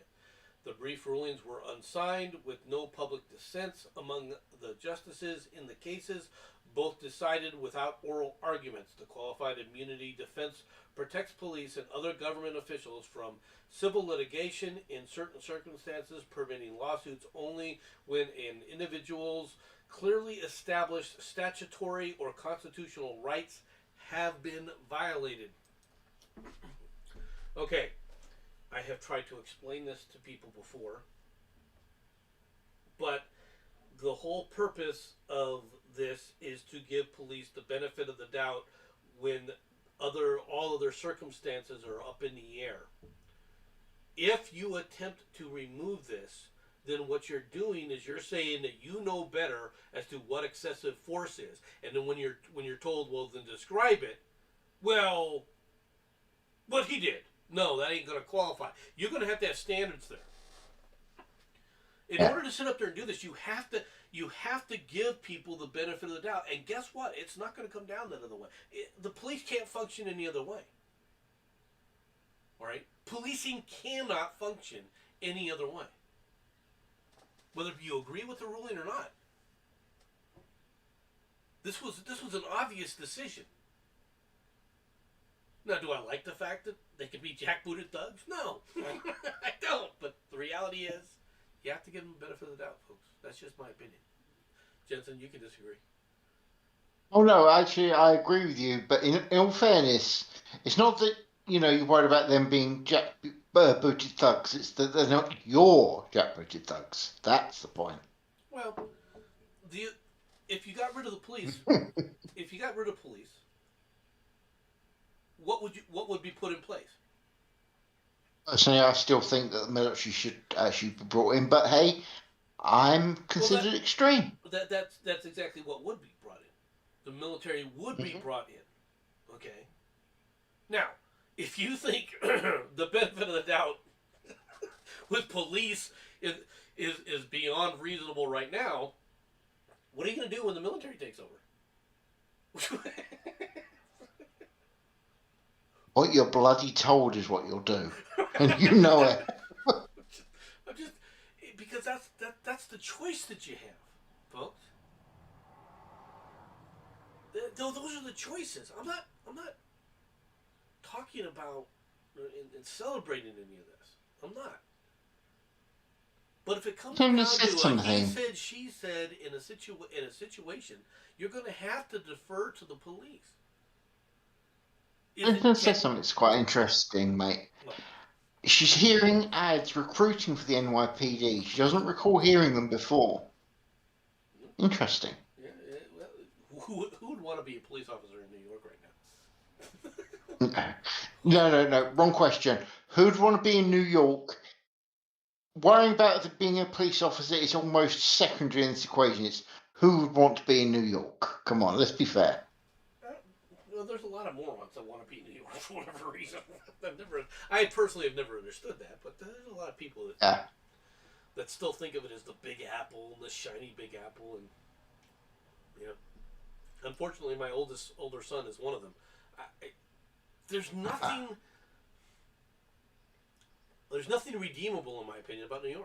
The brief rulings were unsigned with no public dissents among the justices in the cases, both decided without oral arguments. The qualified immunity defense protects police and other government officials from civil litigation in certain circumstances, permitting lawsuits only when an individual's clearly established statutory or constitutional rights have been violated. Okay, I have tried to explain this to people before, but the whole purpose of this is to give police the benefit of the doubt when all other circumstances are up in the air. If you attempt to remove this, then what you're doing is you're saying that you know better as to what excessive force is, and then when you're told, well, then describe it. Well, what he did. No, that ain't going to qualify. You're going to have standards there. In Yeah. order to sit up there and do this, you have to give people the benefit of the doubt. And guess what? It's not going to come down that other way. The police can't function any other way. All right? Policing cannot function any other way, whether you agree with the ruling or not. This was an obvious decision. Now, do I like the fact that they could be jackbooted thugs? No, I don't. But the reality is, you have to give them the benefit of the doubt, folks. That's just my opinion. Jensen, you can disagree. Oh no, actually, I agree with you. But in all fairness, it's not that you're worried about them being jack-booted thugs. It's that they're not your jack-booted thugs. That's the point. Well, if you got rid of the police, what would be put in place? Personally, I still think that the military should actually be brought in. But hey, I'm considered extreme. That's exactly what would be brought in. The military would be brought in. Okay. Now, if you think the benefit of the doubt with police is beyond reasonable right now, what are you going to do when the military takes over? What you're bloody told is what you'll do, and you know it. I'm just because that's the choice that you have, folks. Those are the choices. I'm not talking about and celebrating any of this. I'm not. But if it comes down to a he said, she said in a situation, you're going to have to defer to the police. I'm going to say something that's quite interesting, mate. What? She's hearing ads recruiting for the NYPD. She doesn't recall hearing them before. Interesting. Yeah, well, who would want to be a police officer in New York right now? No. Wrong question. Who'd want to be in New York? Worrying about being a police officer is almost secondary in this equation. It's who would want to be in New York? Come on, let's be fair. Well, there's a lot of morons that want to be in New York for whatever reason. I personally have never understood that, but there's a lot of people that still think of it as the Big Apple and the shiny Big Apple, and unfortunately, my older son is one of them. There's nothing. There's nothing redeemable, in my opinion, about New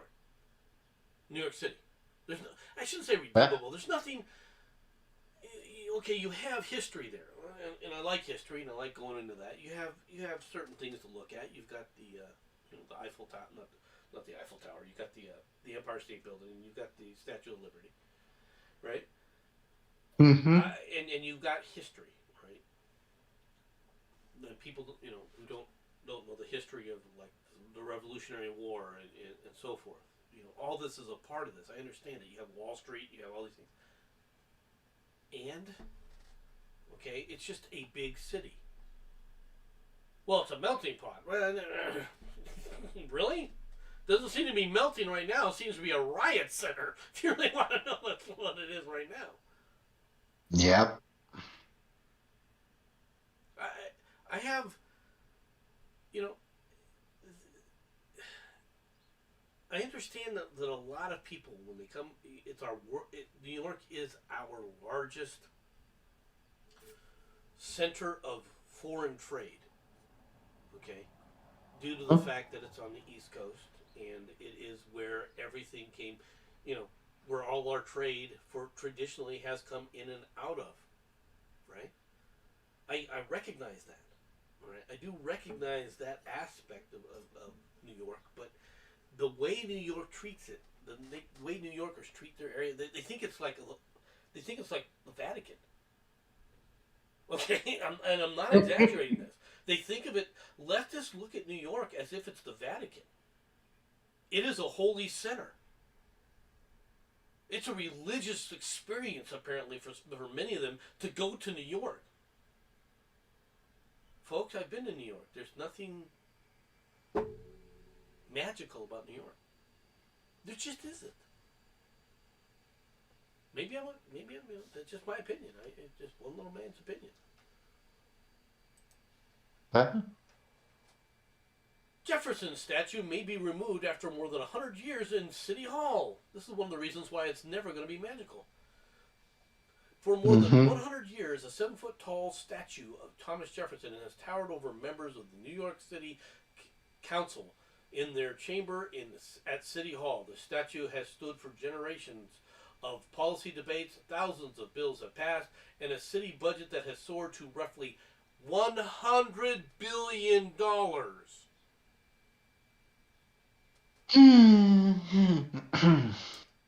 York City. I shouldn't say redeemable. There's nothing. Okay, you have history there, and I like history, and I like going into that. You have certain things to look at. You've got the Eiffel Tower, not the Eiffel Tower. You got the Empire State Building, and you've got the Statue of Liberty, right? Mm-hmm. And you've got history, right? And people, who don't know the history of like the Revolutionary War and so forth. All this is a part of this. I understand it. You have Wall Street. You have all these things. And, okay, it's just a big city. Well, it's a melting pot. Really? Doesn't seem to be melting right now. It seems to be a riot center. If you really want to know what it is right now. Yep. I have, I understand that a lot of people when they come, New York is our largest center of foreign trade. Okay, due to the fact that it's on the East Coast and it is where everything came, you know, where all our trade for traditionally has come in and out of. Right. I recognize that. All right. I do recognize that aspect of New York, but the way New York treats it, the way New Yorkers treat their area, they think it's like they think it's like the Vatican. Okay, and I'm not exaggerating this. They think of it. Leftists look at New York as if it's the Vatican. It is a holy center. It's a religious experience, apparently, for many of them to go to New York. Folks, I've been to New York. There's nothing magical about New York. There just isn't. Maybe I'm. That's just my opinion. It's just one little man's opinion. Huh? Jefferson's statue may be removed after more than 100 years in City Hall. This is one of the reasons why it's never going to be magical. For more than Mm-hmm. 100 years, a 7-foot tall statue of Thomas Jefferson has towered over members of the New York City Council in their chamber at City Hall. The statue has stood for generations of policy debates, thousands of bills have passed, and a city budget that has soared to roughly $100 billion.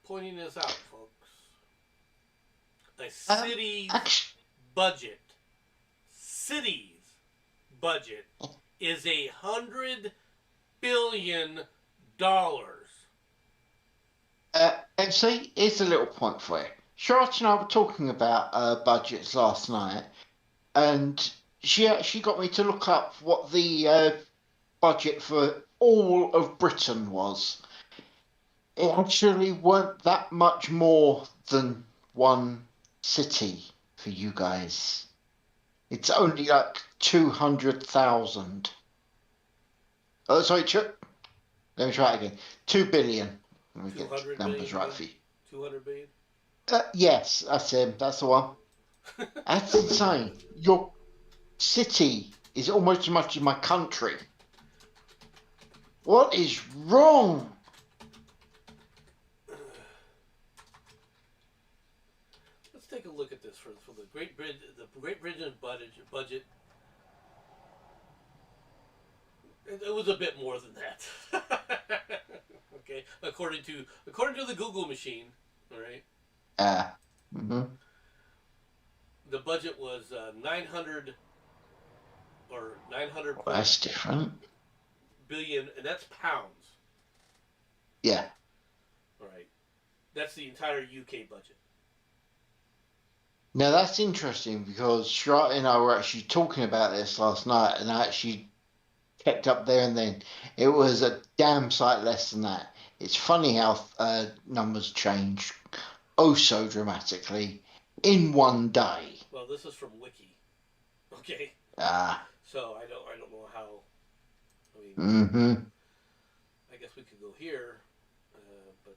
Pointing this out, folks. A city's Actually, budget, city's budget is $100 billion. and see, here's a little point for you. Charlotte and I were talking about budgets last night, and she actually got me to look up what the budget for all of Britain was. It actually weren't that much more than one city for you guys. It's only like 200,000. Oh, sorry, let me try it again. 2 billion. Let me Two get the hundred billion. numbers You right mean? for you. 200 billion. Yes, that's him. That's the one. That's insane. Your city is almost as much as my country. What is wrong? Let's take a look at this for the Great Britain. The Great Britain budget. It was a bit more than that. Okay, according to the Google machine. All right. Uh, mhm. The budget was 900 or 900 Well, point that's different. billion, and that's pounds. Yeah. All right, that's the entire UK budget. Now that's interesting because Charlotte and I were actually talking about this last night, and I actually checked up there and then. It was a damn sight less than that. It's funny how numbers change oh so dramatically in one day. Well, this is from Wiki. Okay, Ah. so I don't know how. I mean, Mm-hmm. I guess we could go here, but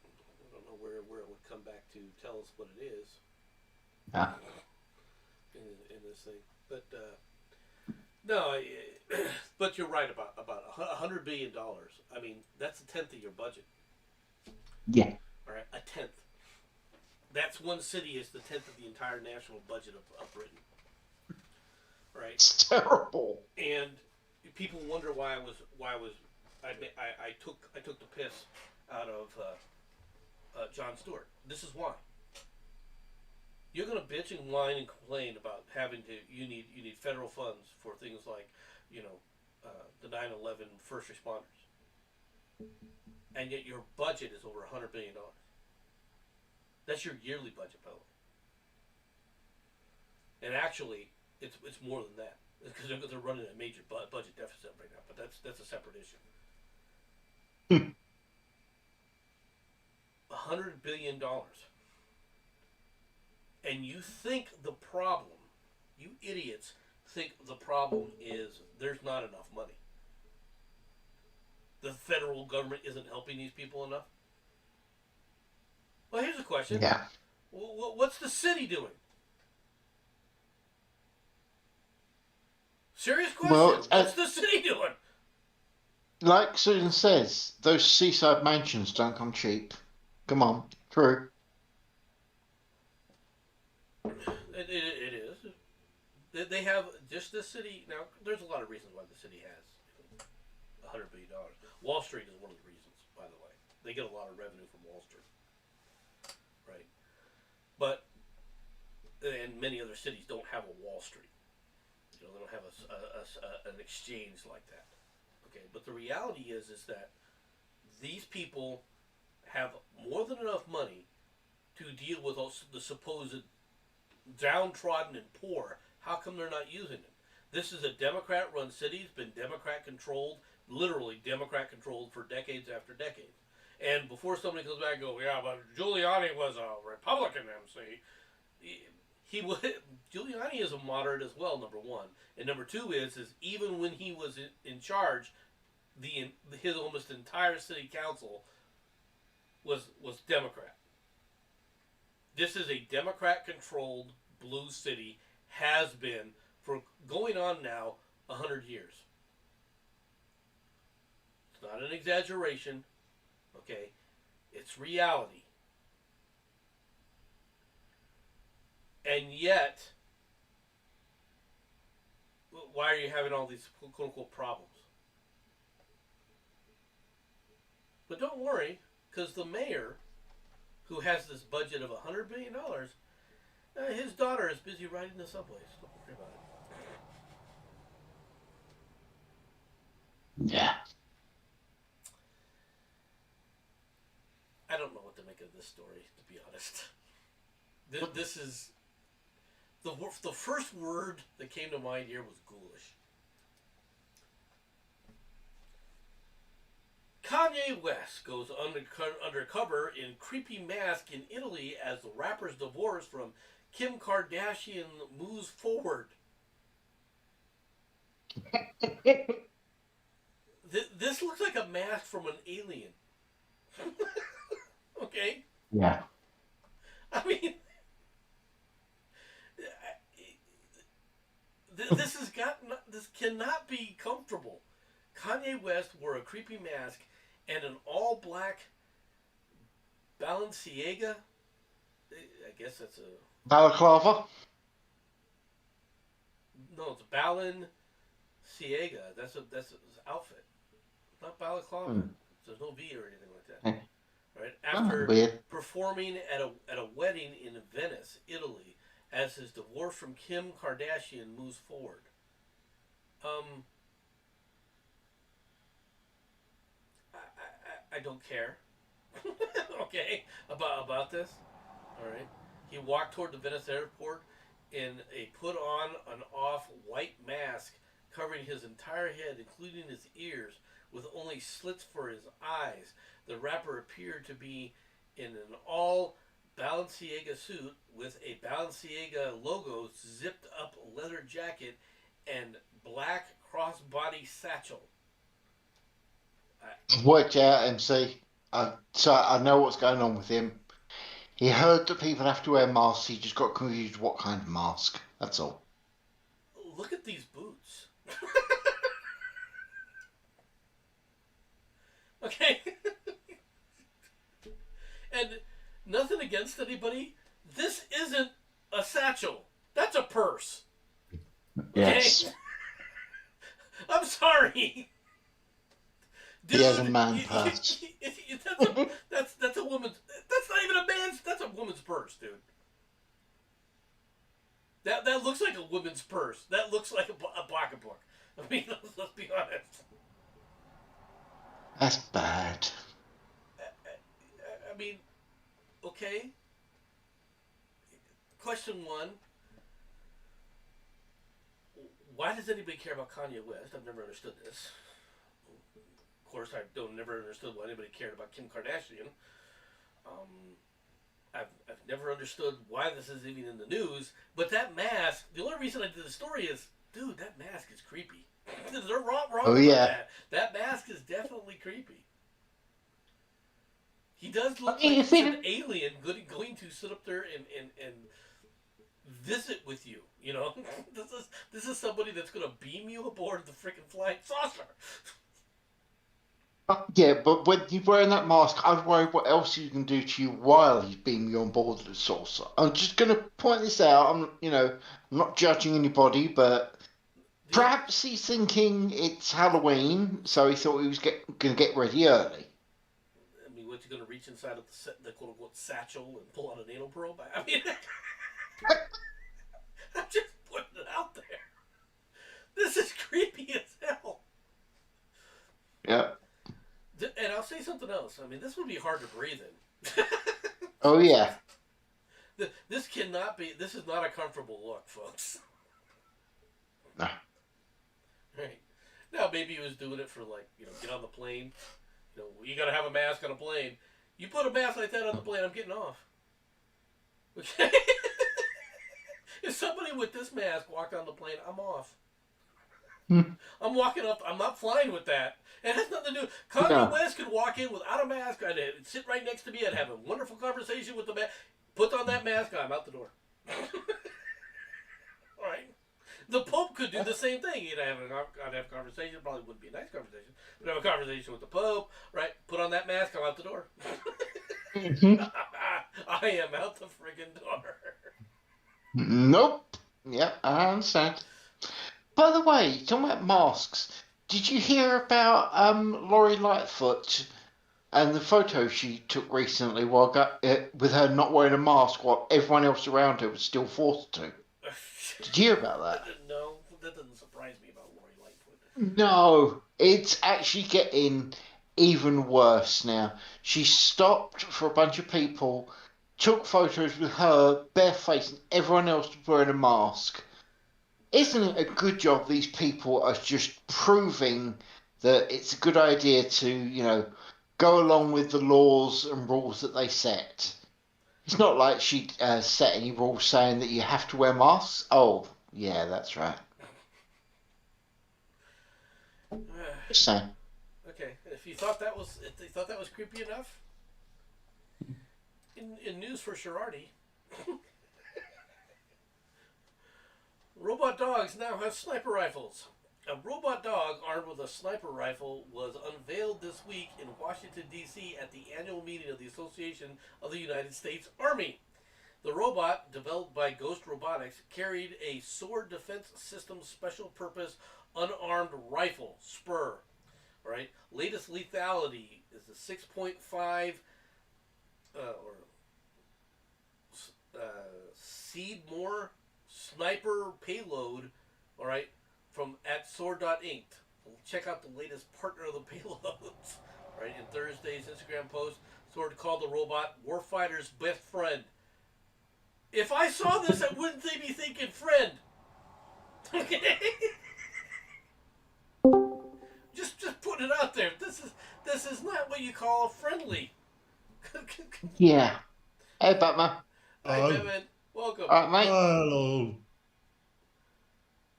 I don't know where it would come back to tell us what it is Ah. in this thing. But no, but you're right about $100 billion. I mean, that's a tenth of your budget. Yeah. All right, a tenth. That's one city is the tenth of the entire national budget of Britain. Right, It's terrible. and people wonder why I took the piss out of Jon Stewart. This is why. You're gonna bitch and whine and complain about having to you need federal funds for things like, you know, the 9/11 first responders, and yet your budget is over $100 billion. That's your yearly budget, by the way. And actually, it's more than that because they're running a major budget deficit right now. But that's a separate issue. $100 billion. And you think the problem, you idiots, think the problem is there's not enough money. the federal government isn't helping these people enough? Well, here's a question. Yeah. What's the city doing? Serious question. Well, What's the city doing? like Susan says, those seaside mansions don't come cheap. Come on, true. It is. They have just this city. Now, there's a lot of reasons why the city has $100 billion. Wall Street is one of the reasons, by the way. They get a lot of revenue from Wall Street, right? But and many other cities don't have a Wall Street. You know, they don't have an exchange like that. Okay, but the reality is that these people have more than enough money to deal with the supposed downtrodden and poor. How come they're not using it? This is a Democrat-run city. It's been Democrat-controlled, literally Democrat-controlled for decades after decades. And before somebody comes back and goes, yeah, but Giuliani was a Republican MC, he would. Giuliani is a moderate as well. Number one, and number two is even when he was in charge, his almost entire city council was Democrat. This is a Democrat-controlled blue city, has been for going on now 100 years. It's not an exaggeration, okay? It's reality. And yet, why are you having all these quote-unquote problems? But don't worry, because the mayor, who has this budget of $100 billion, his daughter is busy riding the subways. Don't worry about it. Yeah. I don't know what to make of this story, to be honest. This is the first word that came to mind here was ghoulish. Kanye West goes undercover in creepy mask in Italy as the rapper's divorce from Kim Kardashian moves forward. This looks like a mask from an alien. Okay? Yeah. I mean, this cannot be comfortable. Kanye West wore a creepy mask and an all-black Balenciaga. I guess that's a Balaclava. no. It's Balenciaga. That's his outfit, not balaclava. There's no V or anything like that. Right after Weird. performing at a wedding in Venice, Italy, as his divorce from Kim Kardashian moves forward. I don't care. Okay, about this. All right. He walked toward the Venice airport in a put on an off white mask covering his entire head, including his ears, with only slits for his eyes. The rapper appeared to be in an all Balenciaga suit with a Balenciaga logo, zipped up leather jacket, and black crossbody satchel. Worked out, MC. So I know what's going on with him. He heard that people have to wear masks. He just got confused what kind of mask. That's all. Look at these boots. Okay? And nothing against anybody. This isn't a satchel. That's a purse. Yes. Okay? I'm sorry. Dude, He has a man purse. That's a woman's. That's not even a man's. That's a woman's purse, dude. That looks like a woman's purse. That looks like a pocketbook. I mean, let's be honest. That's bad. I mean, okay. Question one. Why does anybody care about Kanye West? I've never understood this. Of course, I never understood why anybody cared about Kim Kardashian. I've never understood why this is even in the news. But that mask, the only reason I did the story is, dude, that mask is creepy. They're wrong Oh about yeah. that. That mask is definitely creepy. He does I look mean, like if he's an it, alien going to sit up there and visit with you. You know, this is somebody that's going to beam you aboard the freaking flying saucer. yeah, but when you're wearing that mask, I'd worry what else he's going to do to you while he's beaming you on board the saucer. I'm just going to point this out. I'm not judging anybody, but The, perhaps he's thinking it's Halloween, so he thought he was going to get ready early. I mean, what's he going to reach inside of the quote unquote satchel and pull out an anal probe? I mean, I'm just putting it out there. This is creepy as hell. Yeah. And I'll say something else. I mean, this would be hard to breathe in. Oh yeah. This cannot be. This is not a comfortable look, folks. No. Right now, maybe he was doing it for get on the plane. You got to have a mask on a plane. You put a mask like that on the plane, I'm getting off. Okay. If somebody with this mask walked on the plane, I'm off. Hmm. I'm walking up. I'm not flying with that. It has nothing to do. Kanye No. West could walk in without a mask. I'd sit right next to me. I'd have a wonderful conversation with the man. Put on that mask. I'm out the door. All right. The Pope could do the same thing. I'd have a conversation. Probably wouldn't be a nice conversation, but have a conversation with the Pope. Right. Put on that mask. I'm out the door. Hmm. I am out the friggin' door. Nope. Yeah, I understand. By the way, talking about masks, did you hear about Lori Lightfoot and the photo she took recently with her not wearing a mask while everyone else around her was still forced to? Did you hear about that? No, that doesn't surprise me about Lori Lightfoot. No, it's actually getting even worse now. She stopped for a bunch of people, took photos with her barefaced and everyone else was wearing a mask. Isn't it a good job these people are just proving that it's a good idea to, go along with the laws and rules that they set? It's not like she set any rules saying that you have to wear masks. Oh, yeah, that's right. Just saying. Okay, if you thought that was creepy enough, in news for Sherardi, robot dogs now have sniper rifles. A robot dog armed with a sniper rifle was unveiled this week in Washington, D.C. at the annual meeting of the Association of the United States Army. The robot, developed by Ghost Robotics, carried a Sword Defense System special purpose unarmed rifle, Spur. All right. Latest lethality is the 6.5 or Seedmore sniper payload. All right, from at Sword.Inc. Check out the latest partner of the payloads. Right, in Thursday's Instagram post, Sword called the robot warfighter's best friend. If I saw this, I wouldn't be thinking friend. Okay, just putting it out there. This is not what you call a friendly. Yeah. Hey, Batman. Hi, Hello. Batman. Welcome. All right, mate. Hello.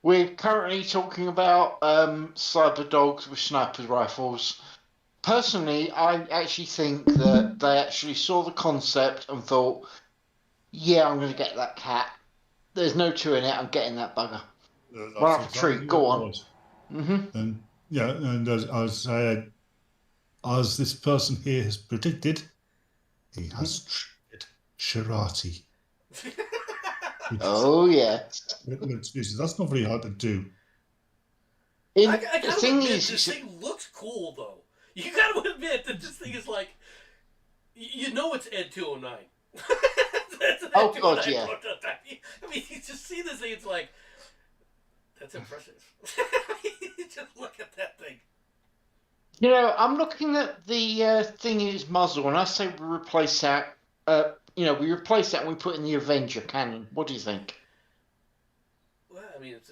We're currently talking about cyber dogs with sniper rifles. Personally, I actually think that they actually saw the concept and thought, yeah, I'm going to get that cat. There's no two in it. I'm getting that bugger. Run That's off a tree. exactly Go what it on. was. Mm-hmm. And yeah, and as this person here has predicted, he has triggered Shirati. Oh, yeah. That's not very hard to do. I The gotta thing admit, is, this thing looks cool, though. You gotta admit that this thing is like, you know, it's Ed 209. That's an Oh, Ed God, 209 yeah. prototype. I mean, you just see this thing, it's like, that's impressive. Just look at that thing. I'm looking at the thing in its muzzle, and I say we replace that. We replace that and we put in the Avenger cannon. What do you think? Well, I mean, it's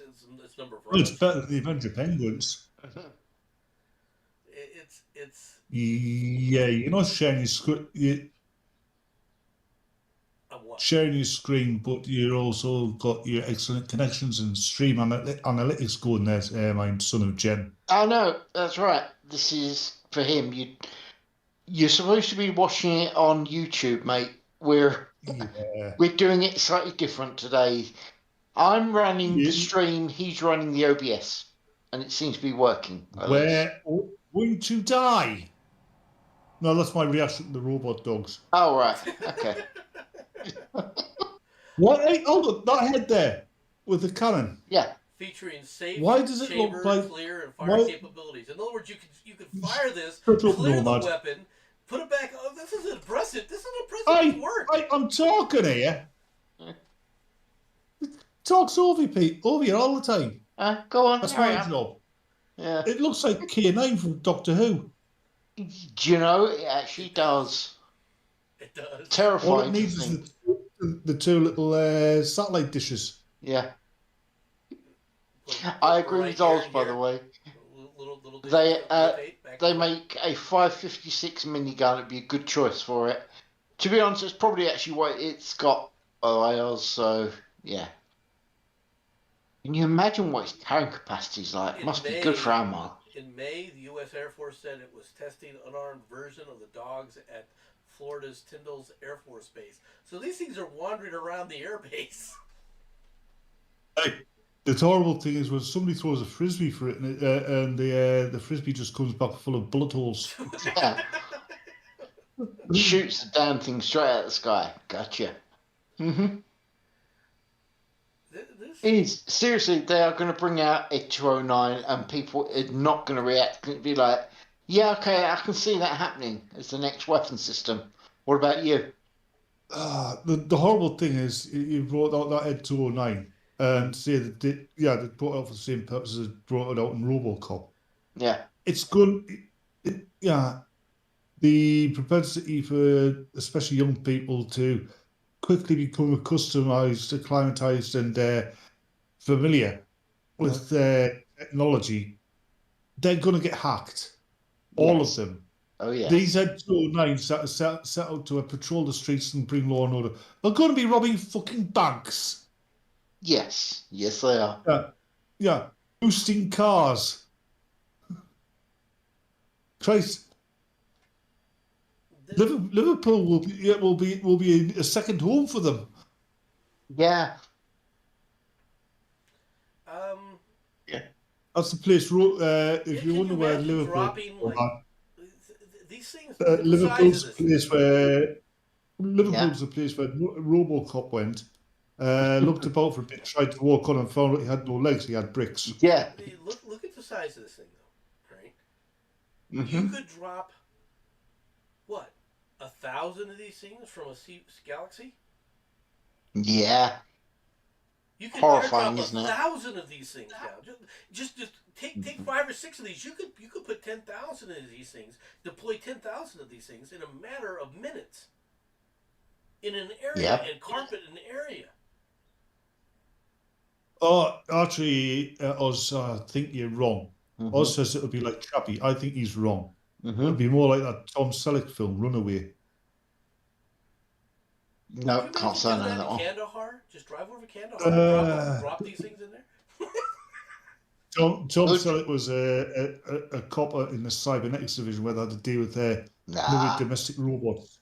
number of Well, it's rounds. better than the Avenger Penguins. It's. Yeah, you're not sharing your script. I'm sharing your screen, but you've also got your excellent connections and stream analytics going there, my son of Jen. Oh no, that's right. This is for him. You're supposed to be watching it on YouTube, mate. We're doing it slightly different today. I'm running the stream, he's running the OBS, and it seems to be working. We're going to die. No, that's my reaction to the robot dogs. Oh, right. Okay. What? Hey, hold on, that head there with the cannon. Yeah. Featuring safe, Why does it chamber, look like clear, and fire capabilities. In other words, you could fire this, Shut up, clear the Nomad. weapon, put it back. Oh, this is impressive. This is impressive work. I'm talking here. Talks over you all the time. Go on. That's my job. Yeah. It looks like K9 from Doctor Who. Do you know, it actually does. It does. Terrifying. All it needs is the two little satellite dishes. Yeah. I agree with Oz, by the way. They make a 5.56 minigun. It'd be a good choice for it. To be honest, it's probably actually what it's got. Oz, so yeah. Can you imagine what its carrying capacity is like? It must be good for ammo. In May, the U.S. Air Force said it was testing an unarmed version of the dogs at Florida's Tyndall's Air Force Base. So these things are wandering around the air base. Hey, the horrible thing is when somebody throws a frisbee for it and the frisbee just comes back full of bullet holes. Yeah. Shoots the damn thing straight out of the sky. Gotcha. Mm-hmm. Seriously, they are going to bring out a 209 and people are not going to react. Going to be like, yeah, okay, I can see that happening as the next weapon system. What about you? The horrible thing is you brought out that Ed 209 and say that they brought it out for the same purpose as brought it out in RoboCop. Yeah. It's good. The propensity for especially young people to quickly become accustomed, acclimatized, and familiar with technology, they're going to get hacked. All of them. Oh, yeah. These Ed-209s that are set out to patrol the streets and bring law and order are going to be robbing fucking banks. Yes. Yes, they are. Yeah. Boosting cars. Christ. Liverpool will be a second home for them. Yeah. Yeah. That's the place. If you wonder where Liverpool, these things. Liverpool's the place where the place where RoboCop went. Looked about for a bit, tried to walk on, and found out he had no legs. He had bricks. Yeah. Look at the size of this thing, though. Right. Mm-hmm. You could drop what 1,000 of these things from a galaxy. Yeah. You could horrifying, drop isn't it? 1,000 of these things down. Just take 5 or 6 of these. You could put 10,000 of these things, deploy 10,000 of these things in a matter of minutes. In an area and carpet an area. Oh, actually, Oz, I think you're wrong. Mm-hmm. Oz says it'll be like Chappie. I think he's wrong. Mm-hmm. It'll be more like that Tom Selleck film, Runaway. No, can't say that one. Kandahar? Just drive over Kandahar. Drop these things in there. Tom Selleck was a copper in the cybernetics division where they had to deal with domestic robots.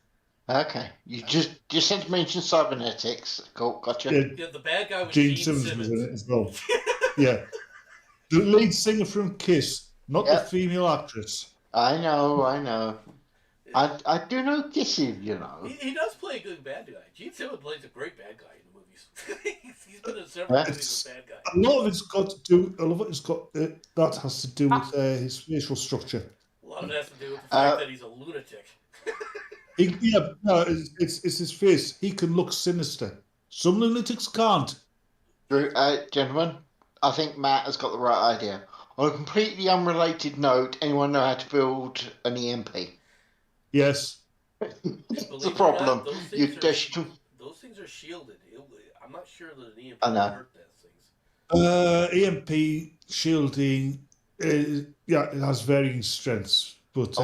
Okay, you just had to mention cybernetics. Cool, gotcha. Yeah, the bad guy was Gene Simmons was in it as well. Yeah, the lead singer from Kiss, not the female actress. I know. I do know Kissy, you know. He does play a good bad guy. Gene Simmons plays a great bad guy in the movies. He's been in several movies as a bad guy. A lot of it's got to do. That has to do with his facial structure. A lot of it has to do with the fact that he's a lunatic. It's his face. He can look sinister. Some lunatics can't. Gentlemen, I think Matt has got the right idea. On a completely unrelated note, anyone know how to build an EMP? Yes. It's a problem. Those things are shielded. I'm not sure that an EMP will hurt those things. EMP shielding, it has varying strengths. But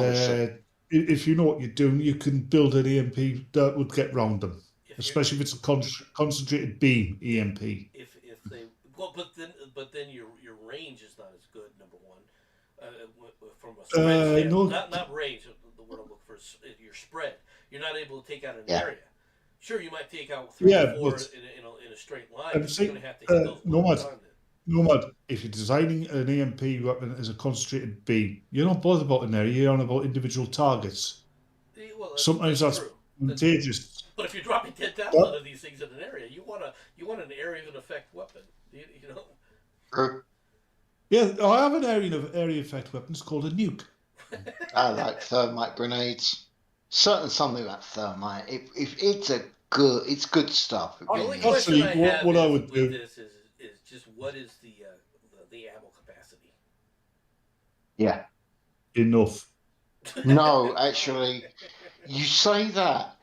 if you know what you're doing, you can build an EMP that would get round them. especially if it's a concentrated beam EMP. If they well, but then your range is not as good. Number one, from a spread standpoint, No, not range. The word I'm looking for is your spread. You're not able to take out an Yeah. area. Sure, you might take out 3 Yeah, or 4 but in a straight line. I'm But you're saying, going to have to hit those one at Nomad, a time. Nomad, if you're designing an EMP weapon as a concentrated beam, you're not bothered about an area, you're on about individual targets. Well, Sometimes that's true. contagious. But if you're dropping 10,000 Yep. of these things in an area, you want an area of effect weapon. You know. True. Yeah, I have an area effect weapon. It's called a nuke. I like thermite grenades. Certain something about thermite. If it's good stuff. It The really only is. question I Actually, have what I is, would with do- this is just what is the ammo capacity? Yeah. Enough. No, actually, you say that.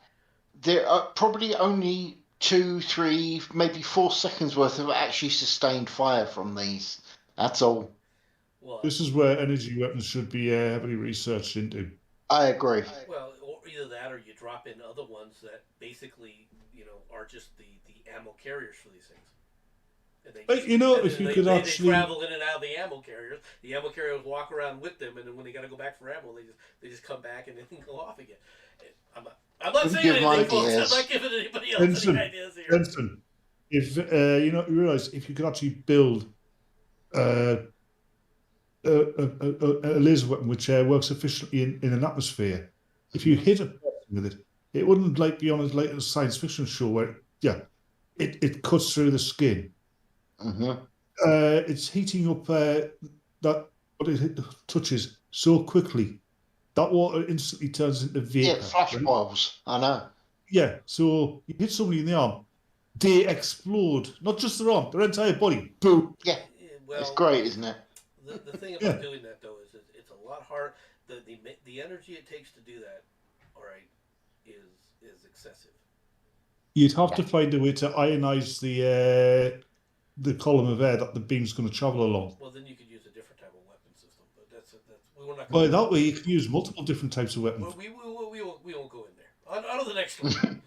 There are probably only 2, 3, maybe 4 seconds worth of actually sustained fire from these. That's all. Well, This is where energy weapons should be heavily researched into. I agree. well, or either that, or you drop in other ones that basically, are just the ammo carriers for these things. And they But, just, if you could they actually, travel in and out of the ammo carriers. The ammo carriers walk around with them, and then when they got to go back for ammo, they just come back and then go off again. I'm not saying Give anything, folks. ideas. I'm not giving anybody else Jenson, any ideas here. Jensen, if you realize if you could actually build a laser weapon which works efficiently in an atmosphere, if you hit a person with it, it wouldn't be on a science fiction show where it cuts through the skin. Mm-hmm. It's heating up that what it touches so quickly that water instantly turns into vapor. Yeah, flash right? boils. I know. Yeah, so you hit somebody in the arm, they explode. Not just their arm, their entire body. Boom. Yeah, Well, it's great, isn't it? The thing Yeah. about doing that though is it's a lot hard. The energy it takes to do that, all right, is excessive. You'd have to find a way to ionize the column of air that the beam's going to travel along. Well, then you could use a different type of weapon system, but we're not. By that way, you can use multiple different types of weapons. We won't go in there. On to the next one.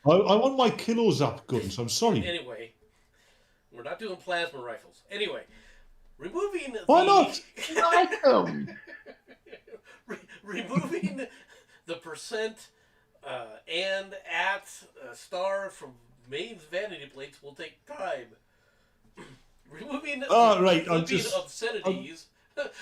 I want my kilo zap guns. I'm sorry. Anyway, we're not doing plasma rifles. Anyway, removing Why not? Like them. removing the percent and at star from mains vanity plates will take time. Removing Right, obscenities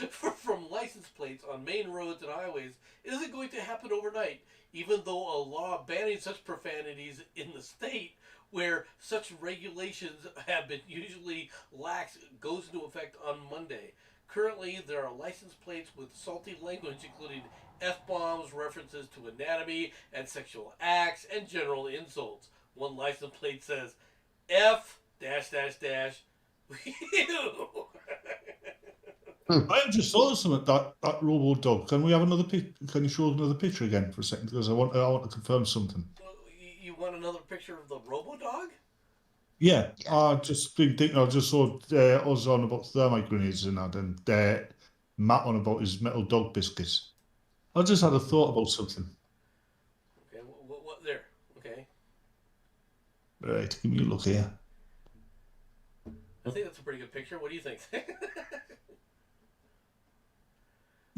from license plates on main roads and highways isn't going to happen overnight, even though a law banning such profanities in the state where such regulations have been usually lax goes into effect on Monday. Currently, there are license plates with salty language, including F-bombs, references to anatomy and sexual acts, and general insults. One license plate says, F dash dash dash. I just saw something that robo dog. Can we have another Can you show another picture again for a second? Because I want to confirm something. You want another picture of the robo dog? Yeah, I've just been thinking. I just saw us on about thermite grenades and that, and Matt on about his metal dog biscuits. I just had a thought about something. Okay, what there? Okay. Right, give me a look here. I think that's a pretty good picture. What do you think?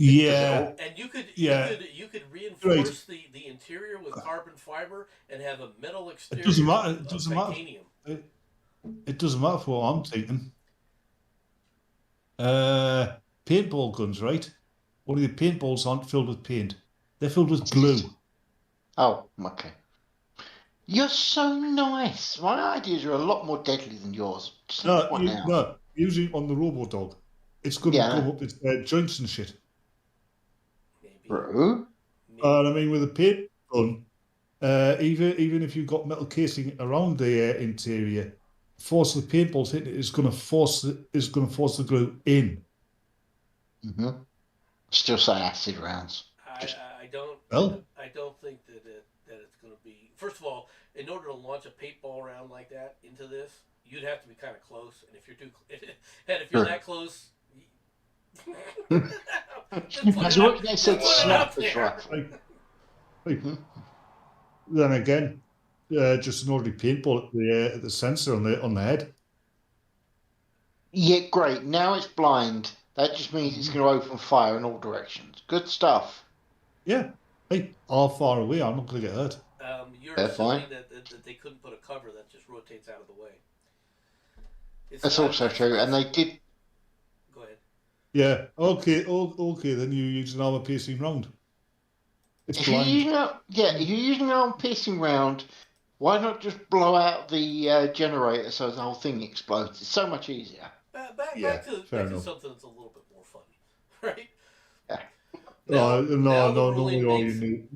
Yeah, And you could Right. reinforce the interior with carbon fiber and have a metal exterior. It doesn't matter. It of doesn't matter. titanium. It doesn't matter for what I'm thinking. Paintball guns, right? Only the paintballs aren't filled with paint. They're filled with glue. Oh, okay. You're so nice. My ideas are a lot more deadly than yours. Just point out. No, usually on the robo dog, it's going to Yeah. come up with joints and shit. Maybe. Bro. And I mean, with a paint gun, even if you've got metal casing around the interior, force of the paintballs hitting it is going to force the glue in. Mm-hmm. Still say acid rounds. I don't. Well. I don't think that it's going to be. First of all, in order to launch a paintball round like that into this, you'd have to be kind of close. And if you're Sure. that close, That's what they said. Snap this rifle. Then again, just an ordinary paintball at the sensor on the head. Yeah, great. Now it's blind. That just means it's going to open fire in all directions. Good stuff. Yeah. Hey, how far away? I'm not going to get hurt. You're They're fine. assuming that they couldn't put a cover that just rotates out of the way. It's That's not. also true. And they did. Go ahead. Yeah. Okay. Okay. Then you use an armor piercing round. It's If you're blind. using if you're using an arm piercing round, why not just blow out the generator so the whole thing explodes? It's so much easier. Yeah, fair Back to enough. something that's a little bit more fun, right? Yeah. Now, No, the normally ruling all you need.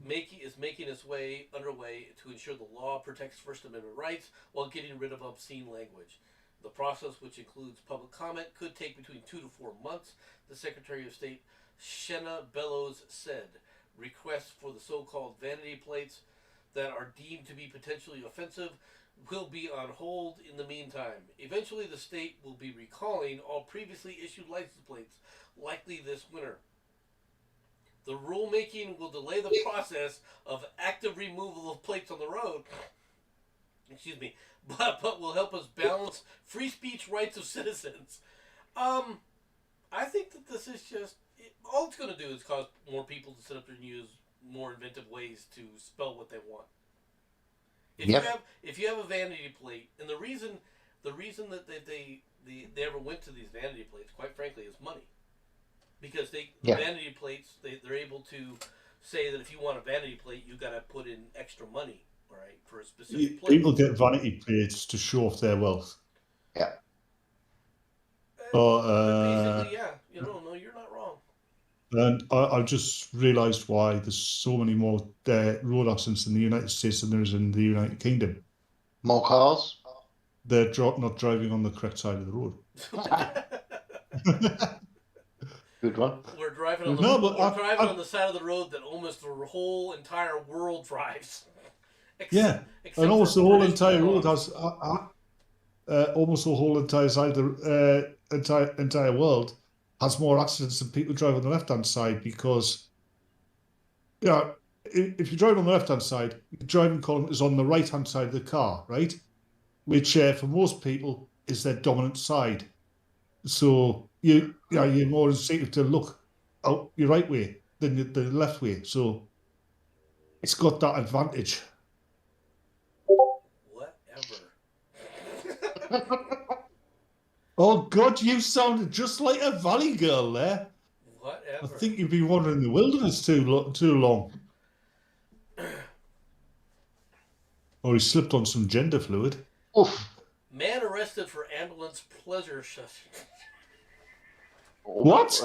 is making its way underway to ensure the law protects First Amendment rights while getting rid of obscene language. The process, which includes public comment, could take between 2 to 4 months, the Secretary of State Shenna Bellows said. Requests for the so-called vanity plates that are deemed to be potentially offensive will be on hold in the meantime. Eventually, the state will be recalling all previously issued license plates, likely this winter. The rulemaking will delay the process of active removal of plates on the road. Excuse me, but will help us balance free speech rights of citizens. I think that this is just all it's going to do is cause more people to sit up and use more inventive ways to spell what they want. If you have a vanity plate, and the reason that they ever went to these vanity plates, quite frankly, is money. Because the vanity plates, they're able to say that if you want a vanity plate, you got to put in extra money, all right, for a specific plate. People get vanity plates to show off their wealth. Yeah. Basically, yeah. No, you're not wrong. And I just realised why there's so many more road accidents in the United States than there is in the United Kingdom. More cars? They're not driving on the correct side of the road. Good one. We're driving on the side of the road that almost the whole entire world drives. And almost the whole entire road has almost the whole entire side of the entire world has more accidents than people drive on the left-hand side because, if you drive on the left-hand side, the driving column is on the right-hand side of the car, right? Which for most people is their dominant side. So you're more instinctive to look out your right way than the left way. So it's got that advantage. Whatever. Oh God, you sounded just like a valley girl there. Whatever. I think you've been wandering in the wilderness too long. Or he slipped on some gender fluid. Oof. Man arrested for ambulance pleasure session. What?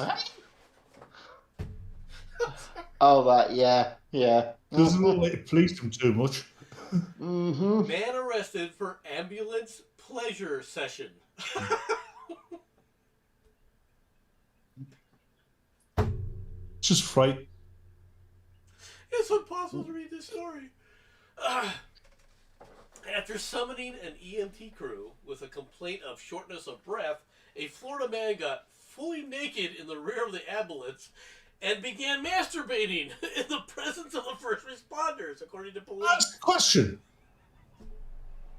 Oh, that, yeah. Doesn't look like it pleased him too much. Mm-hmm. Man arrested for ambulance pleasure session. Just fright. It's impossible to read this story. After summoning an EMT crew with a complaint of shortness of breath, a Florida man got fully naked in the rear of the ambulance and began masturbating in the presence of the first responders, according to police. That's the question.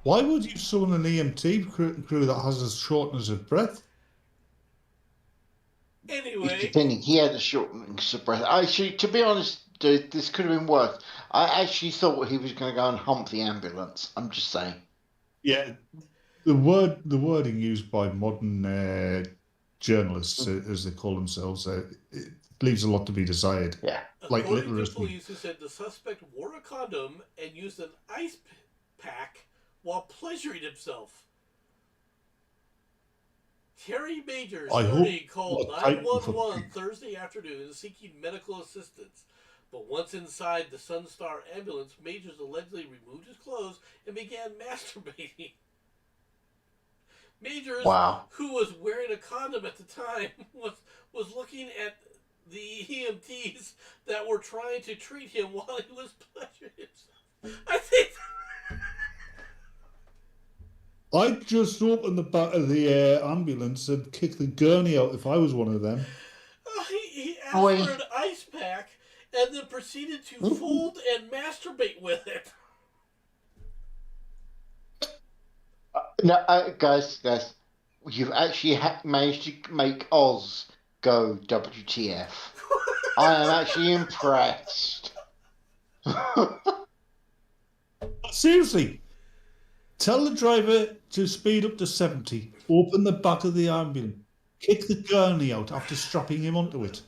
Why would you summon an EMT crew that has a shortness of breath? Anyway, Depending, he had a shortness of breath. Actually, to be honest, dude, this could have been worse. I actually thought he was going to go and hump the ambulance. I'm just saying. Yeah, the wording used by modern journalists, as they call themselves, it leaves a lot to be desired. Yeah. Like according literally. to police, who said the suspect wore a condom and used an ice pack while pleasuring himself. Terry Majors, 30, called 911 Thursday afternoon seeking medical assistance. But once inside the Sunstar ambulance, Majors allegedly removed his clothes and began masturbating. Majors, who was wearing a condom at the time, was looking at the EMTs that were trying to treat him while he was pleasuring himself. I think... I'd just open the back of the ambulance and kick the gurney out if I was one of them. He asked for an ice pack and then proceeded to fold and masturbate with it. No, guys, you've actually managed to make Oz go WTF. I am actually impressed. Seriously, tell the driver to speed up to 70, open the back of the ambulance, kick the gurney out after strapping him onto it.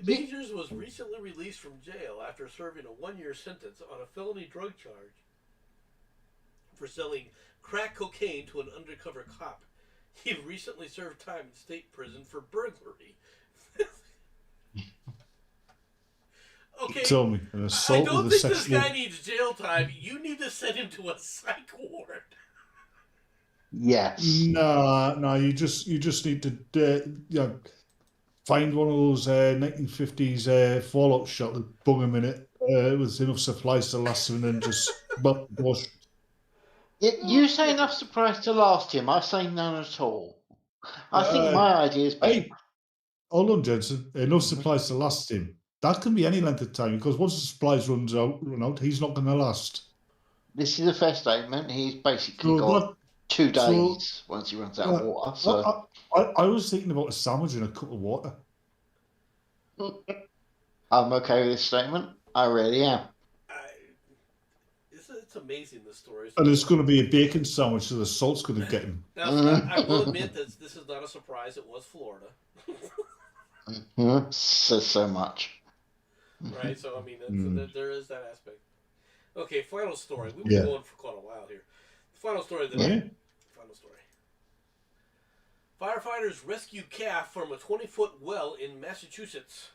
Majors was recently released from jail after serving a 1-year sentence on a felony drug charge for selling crack cocaine to an undercover cop. He recently served time in state prison for burglary. Okay, Tell me, an I assault don't with a think this sexual. guy needs jail time. You need to send him to a psych ward. Yes. Nah, you just need to find one of those 1950s Fallout shelters, bung him in it with enough supplies to last him, and then just wash. You say enough surprise to last him. I say none at all. I think my idea is better. Hey, hold on, Jenson. Enough supplies to last him. That can be any length of time, because once the supplies run out, he's not going to last. This is a fair statement. He's basically So got 2 so- days once he runs out of water. So I was thinking about a sandwich and a cup of water. I'm okay with this statement. I really am. It's amazing, this story. And it's going to be a bacon sandwich, so the salt's going to get him. Now, I will admit that this is not a surprise. It was Florida. Says so much. Right, so I mean, there is that aspect. Okay, final story. We've been going for quite a while here. Final story of the day. Final story. Firefighters rescue calf from a 20-foot well in Massachusetts.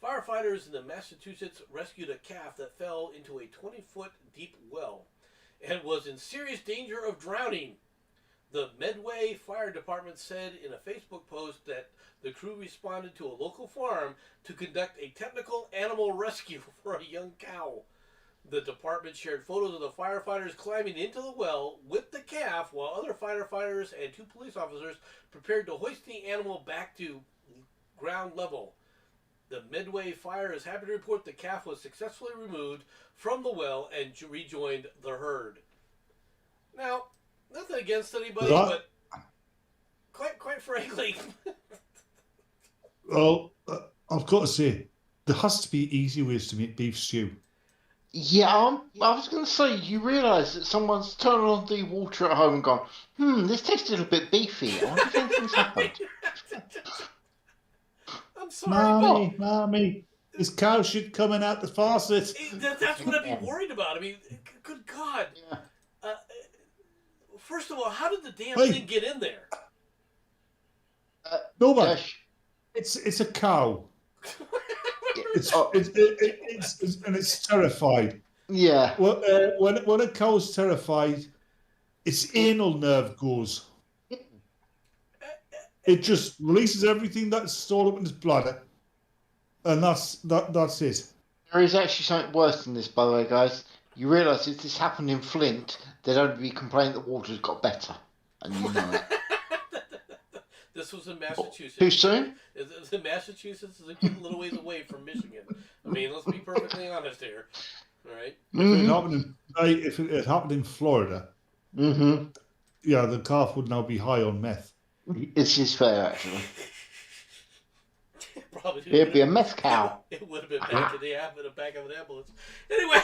Firefighters in the Massachusetts rescued a calf that fell into a 20-foot deep well and was in serious danger of drowning. The Medway Fire Department said in a Facebook post that the crew responded to a local farm to conduct a technical animal rescue for a young cow. The department shared photos of the firefighters climbing into the well with the calf while other firefighters and 2 police officers prepared to hoist the animal back to ground level. The Medway Fire is happy to report the calf was successfully removed from the well and rejoined the herd. Now, nothing against anybody, but quite frankly... Well, I've got to say, there has to be easy ways to make beef stew. Yeah, I was going to say, you realise that someone's turned on the water at home and gone, this tasted a bit beefy. I wonder if anything's happened. I'm sorry. Mommy, there's cow shit coming out the faucet. That's what I'd be worried about. I mean, good God. Yeah. First of all, how did the damn thing get in there? Nomad, it's a cow. It's terrified. Yeah. When a cow's terrified, its anal nerve goes. It just releases everything that's stored up in its bladder, and that's it. There is actually something worse than this, by the way, guys. You realise if this happened in Flint, they'd only be complaining that water's got better, and you know it. This was in Massachusetts. Too soon? Massachusetts is a little ways away from Michigan. I mean, let's be perfectly honest here. All right. If it had happened in Florida, yeah, the calf would now be high on meth. This is fair, actually. Probably it'd be a meth cow. It would have been back in the back of an ambulance. Anyway.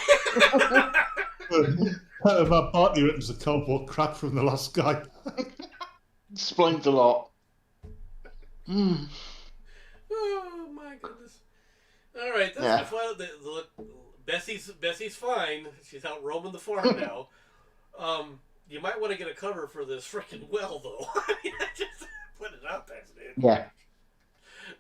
My partner reckons the cow bought crack from the last guy. Explains a lot. Oh my goodness! All right, that's the final. Look, Bessie's fine. She's out roaming the farm now. You might want to get a cover for this freaking well, though. I mean, I just put it out there, dude. Yeah.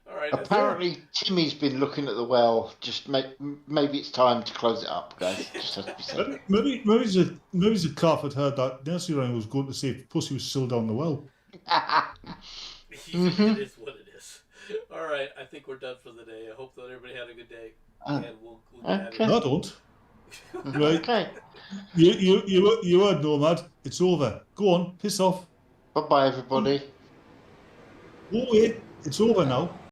All right. Apparently, Timmy's been looking at the well. Just maybe it's time to close it up, guys. Just has to be said. Maybe the calf had heard that nursery rhyme was going to see if pussy was still down the well. It is what it is. All right, I think we're done for the day. I hope that everybody had a good day, and we'll okay. I don't. Right. Okay. You heard, Nomad. It's over. Go on, piss off. Bye-bye, everybody. Oh wait, it's over now.